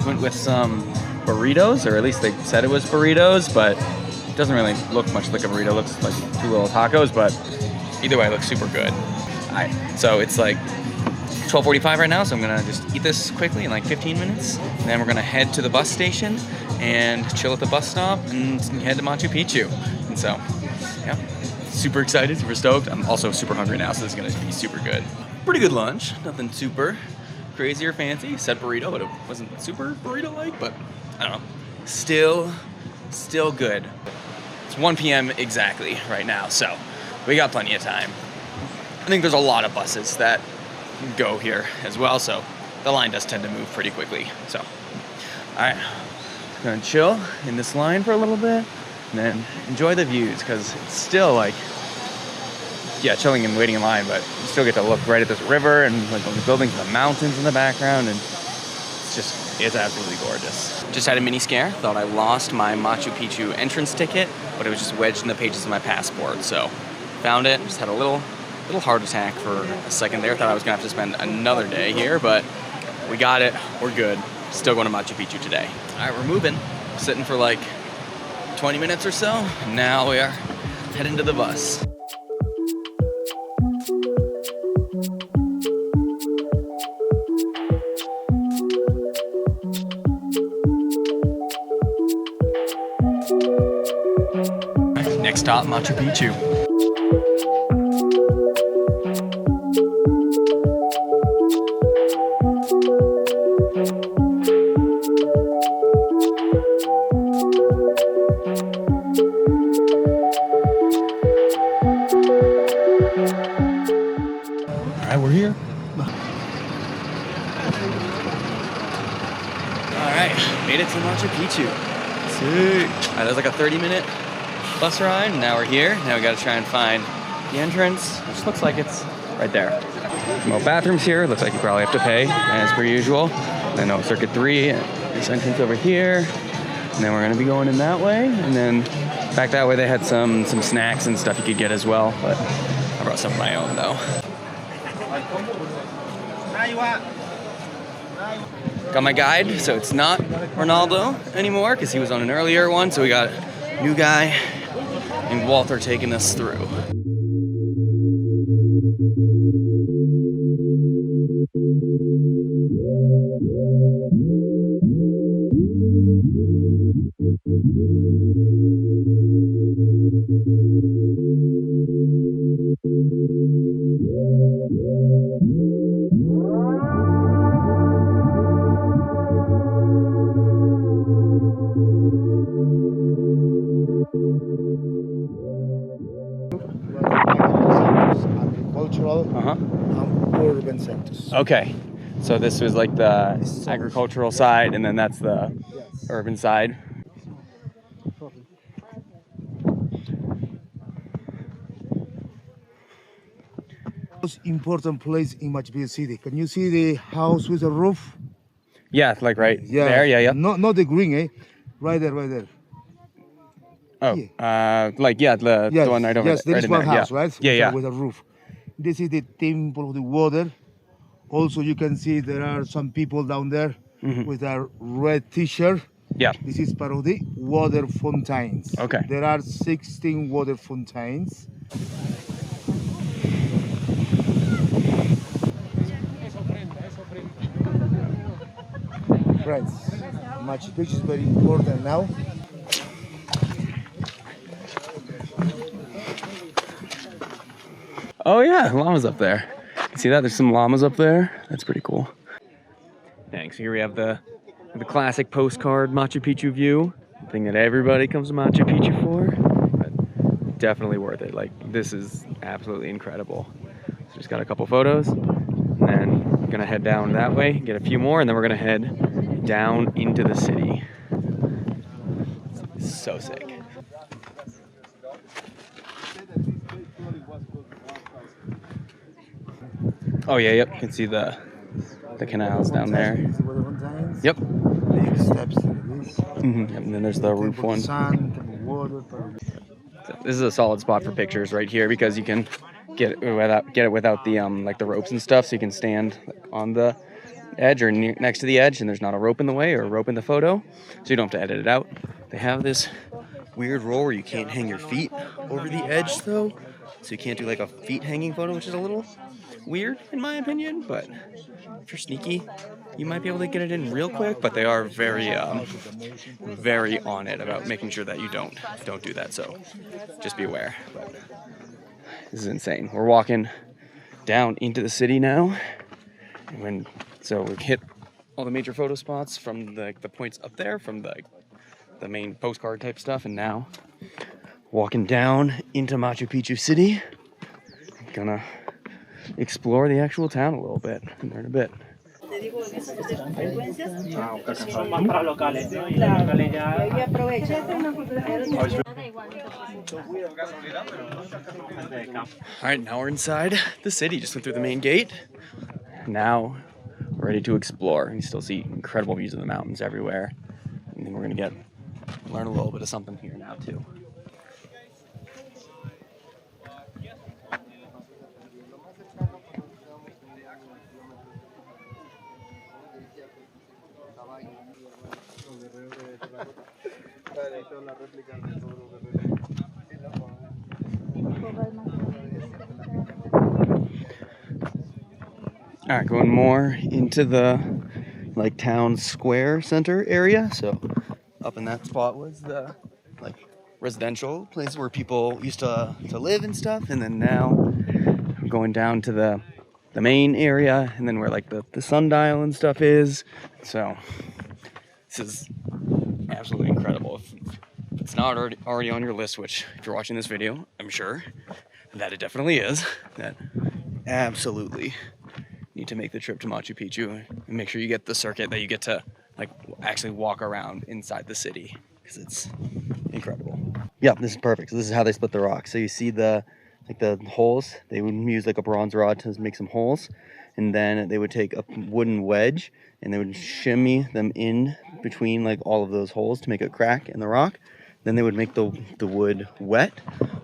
Went with some burritos, or at least they said it was burritos, but it doesn't really look much like a burrito. It looks like 2 little tacos, but either way, it looks super good. All right, so it's like 12:45 right now, so I'm gonna just eat this quickly in like 15 minutes. And then we're gonna head to the bus station and chill at the bus stop and head to Machu Picchu. And so, yeah, super excited, super stoked. I'm also super hungry now, so this is gonna be super good. Pretty good lunch, nothing super crazy or fancy. Said burrito, but it wasn't super burrito-like, but I don't know. Still good. It's 1 p.m. exactly right now, so we got plenty of time. I think there's a lot of buses that go here as well, so the line does tend to move pretty quickly. So, all right, gonna chill in this line for a little bit and then enjoy the views, because it's still like, yeah, chilling and waiting in line, but you still get to look right at this river and like the buildings and the mountains in the background, and it's absolutely gorgeous. Just had a mini scare. Thought I lost my Machu Picchu entrance ticket, but it was just wedged in the pages of my passport. So found it. Just had a little heart attack for a second there. Thought I was gonna have to spend another day here, but we got it. We're good. Still going to Machu Picchu today. All right, we're moving. Sitting for like 20 minutes or so. Now we are heading to the bus. Next stop, Machu Picchu. All right, we're here. All right, made it to Machu Picchu. Sick. All right, that was like a 30-minute bus ride. Now we're here. Now we got to try and find the entrance, which looks like it's right there. No bathrooms here. Looks like you probably have to pay, as per usual. Then circuit 3, this entrance over here. And then we're gonna be going in that way. And then back that way they had some snacks and stuff you could get as well. But I brought some of my own though. Got my guide, so it's not Ronaldo anymore because he was on an earlier one. So we got a new guy named Walter taking us through. And urban centers. Okay, so this was like the agricultural side, and then that's the urban side. Most important place in Machu Picchu city. Can you see the house with the roof? Yeah, like right there. Yeah. Not the green, eh? Right there. Oh, the one right over there. Yes, there is one house, right? Yeah. With a roof. This is the temple of the water. Also, you can see there are some people down there with a red t-shirt. Yeah. This is part of the water fountains. Okay. There are 16 water fountains. Friends, Machu Picchu is very important now. Oh yeah, llamas up there. You see that? There's some llamas up there. That's pretty cool. Thanks. Here we have the classic postcard Machu Picchu view. Thing that everybody comes to Machu Picchu for. But definitely worth it. Like, this is absolutely incredible. So just got a couple photos. And then we're gonna head down that way, get a few more, and then we're gonna head down into the city. It's so sick. Oh yeah, yep. You can see the the canals down there. Yep. Big steps like this. And then there's the roof one. Sun, water. This is a solid spot for pictures right here because you can get it without the like the ropes and stuff, so you can stand on the edge or next to the edge, and there's not a rope in the way or a rope in the photo, so you don't have to edit it out. They have this weird rule where you can't hang your feet over the edge though, so you can't do like a feet hanging photo, which is a little weird in my opinion, but if you're sneaky, you might be able to get it in real quick, but they are very on it about making sure that you don't do that, so just be aware. But this is insane. We're walking down into the city now, so we've hit all the major photo spots from the points up there, from the main postcard type stuff, and now walking down into Machu Picchu City. I'm gonna explore the actual town a little bit and learn a bit. Alright, now we're inside the city. Just went through the main gate. Now we're ready to explore. You still see incredible views of the mountains everywhere. And then we're gonna learn a little bit of something here now too. All right, going more into the town square center area. So up in that spot was the residential place where people used to live and stuff, and then now I'm going down to the main area, and then where the sundial and stuff is. So this is absolutely incredible. If it's not already on your list, which if you're watching this video, I'm sure that it definitely is, that absolutely need to make the trip to Machu Picchu and make sure you get the circuit that you get to actually walk around inside the city, because it's incredible. Yeah, this is perfect. So this is how they split the rock. So you see the holes. They would use a bronze rod to make some holes, and then they would take a wooden wedge and they would shimmy them in between all of those holes to make a crack in the rock. Then they would make the wood wet,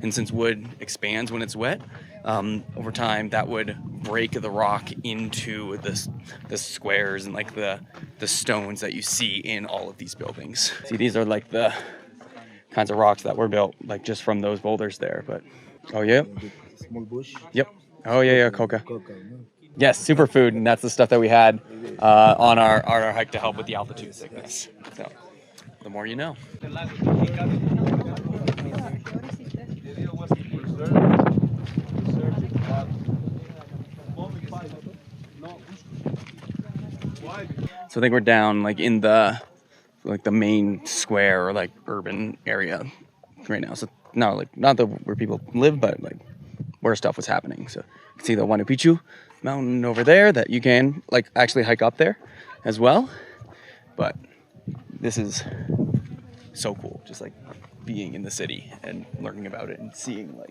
and since wood expands when it's wet, over time that would break the rock into the squares and the stones that you see in all of these buildings. See, these are the kinds of rocks that were built just from those boulders there. But oh yeah, Small bush. yep. Oh yeah, coca. Yes, superfood, and that's the stuff that we had on our hike to help with the altitude sickness. So the more you know. So I think we're down in the main square or urban area right now. So no, not where people live, but where stuff was happening. So you can see the Machu Picchu mountain over there that you can actually hike up there as well. But this is so cool, just being in the city and learning about it and seeing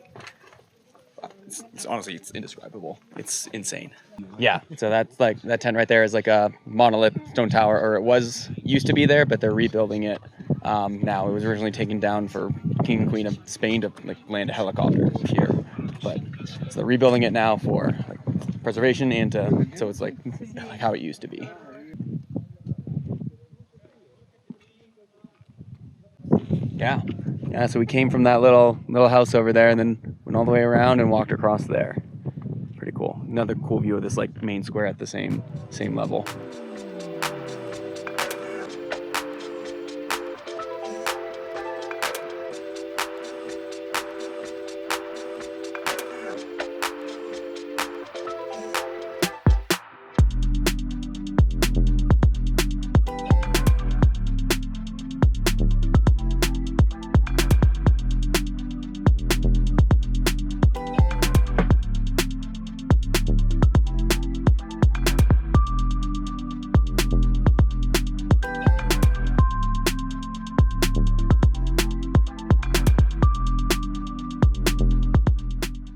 it's honestly, it's indescribable. It's insane. Yeah, so that's that tent right there is a monolith stone tower, or it used to be there, but they're rebuilding it now. It was originally taken down for King and Queen of Spain to land a helicopter here, but so they're rebuilding it now for preservation and so it's how it used to be. Yeah, so we came from that little house over there and then went all the way around and walked across there. Pretty cool. Another cool view of this main square at the same level.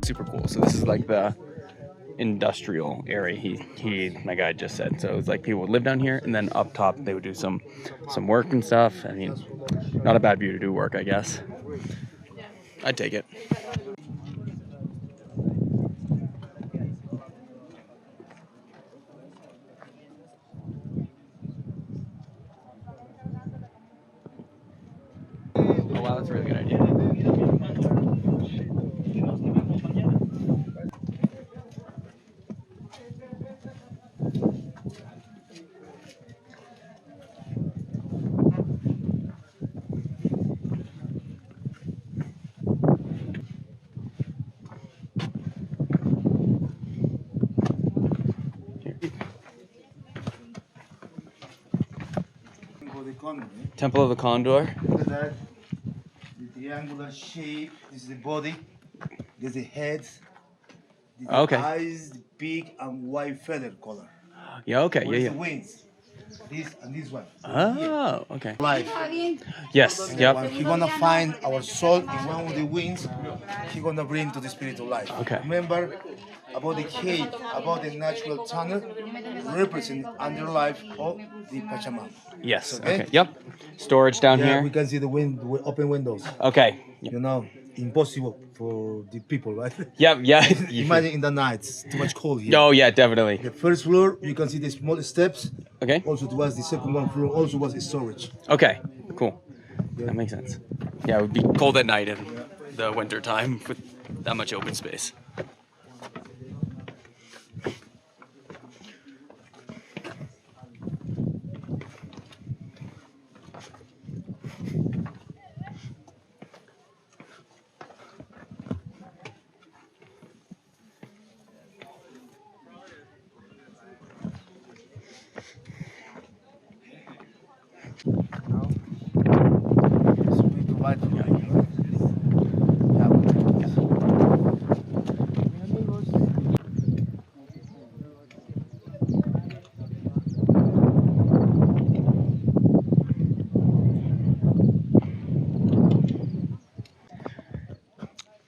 Super cool. So this is industrial area. My guide just said. So it's like people would live down here, and then up top they would do some work and stuff. I mean, not a bad view to do work, I guess. I'd take it. Oh wow, that's a really good idea. Temple of the Condor. Look at that. The triangular shape. This is the body. This is the head. This is the eyes, the beak, and white feather color. Yeah, okay. What is Yeah. the wings? This and this one. So Oh, okay. life. Yes, When yep. he's gonna find our soul in one of the wings, he's gonna bring to the spiritual life. Okay. Remember about the cave, about the natural tunnel, represent under life of the Pachamama. Yes, Okay? okay. Yep. Storage down Yeah, here. we can see the open windows. Okay. You know, impossible for the people, right? Yep, yeah. Imagine in the night, it's too much cold here. Oh, yeah, definitely. The first floor, you can see the small steps. Okay. Also, it was the second one floor. Also, was the storage. Okay, cool. That makes sense. Yeah, it would be cold at night in the winter time with that much open space.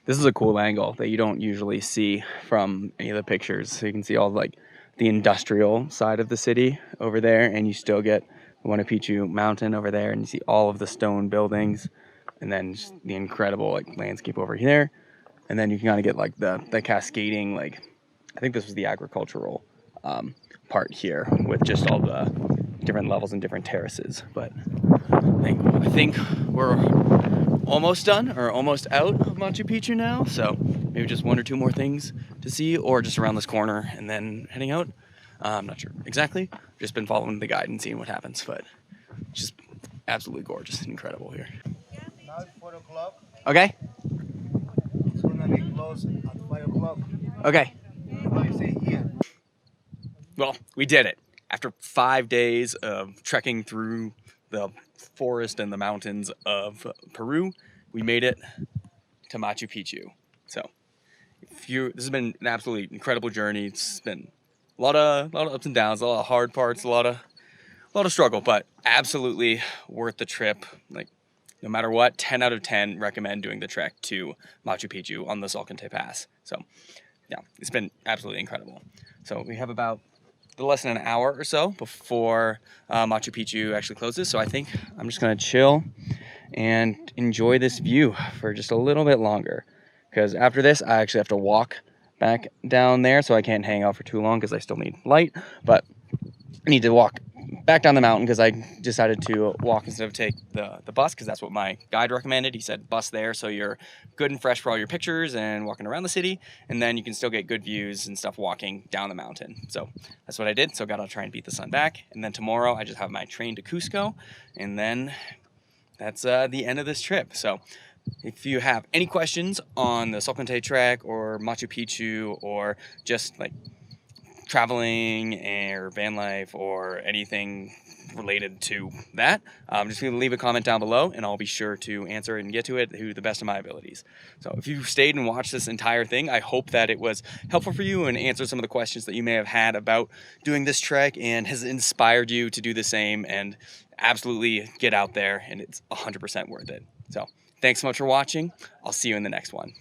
This is a cool angle that you don't usually see from any of the pictures. So you can see all like the industrial side of the city over there, and you still get the Machu Picchu mountain over there, and you see all of the stone buildings, and then just the incredible like landscape over here. And then you can kind of get like the cascading, like I think this was the agricultural part here with just all the different levels and different terraces. But I think we're almost done or almost out of Machu Picchu now, so maybe just one or two more things to see, or just around this corner and then heading out. I'm not sure exactly. Just been following the guide and seeing what happens, but just absolutely gorgeous and incredible here. Now it's 4 o'clock. Okay. It's gonna be closed at 5 o'clock. Okay. What do you say here? Well, we did it. After 5 days of trekking through the forest and the mountains of Peru, we made it to Machu Picchu. So this has been an absolutely incredible journey. It's been a lot of ups and downs, a lot of hard parts, a lot of struggle, but absolutely worth the trip. Like no matter what, 10 out of 10 recommend doing the trek to Machu Picchu on the Salkantay Pass. So yeah, it's been absolutely incredible. So we have about less than an hour or so before Machu Picchu actually closes. So I think I'm just gonna chill and enjoy this view for just a little bit longer, because after this I actually have to walk back down there, so I can't hang out for too long because I still need light, but I need to walk back down the mountain because I decided to walk instead of take the bus, because that's what my guide recommended. He said bus there so you're good and fresh for all your pictures and walking around the city, and then you can still get good views and stuff walking down the mountain. So that's what I did. So gotta try and beat the sun back, and then tomorrow I just have my train to Cusco, and then that's the end of this trip. So if you have any questions on the Salkantay Trek or Machu Picchu, or just like traveling or van life or anything related to that, just leave a comment down below and I'll be sure to answer and get to it to the best of my abilities. So if you stayed and watched this entire thing, I hope that it was helpful for you and answered some of the questions that you may have had about doing this trek, and has inspired you to do the same and absolutely get out there, and it's 100% worth it. So thanks so much for watching. I'll see you in the next one.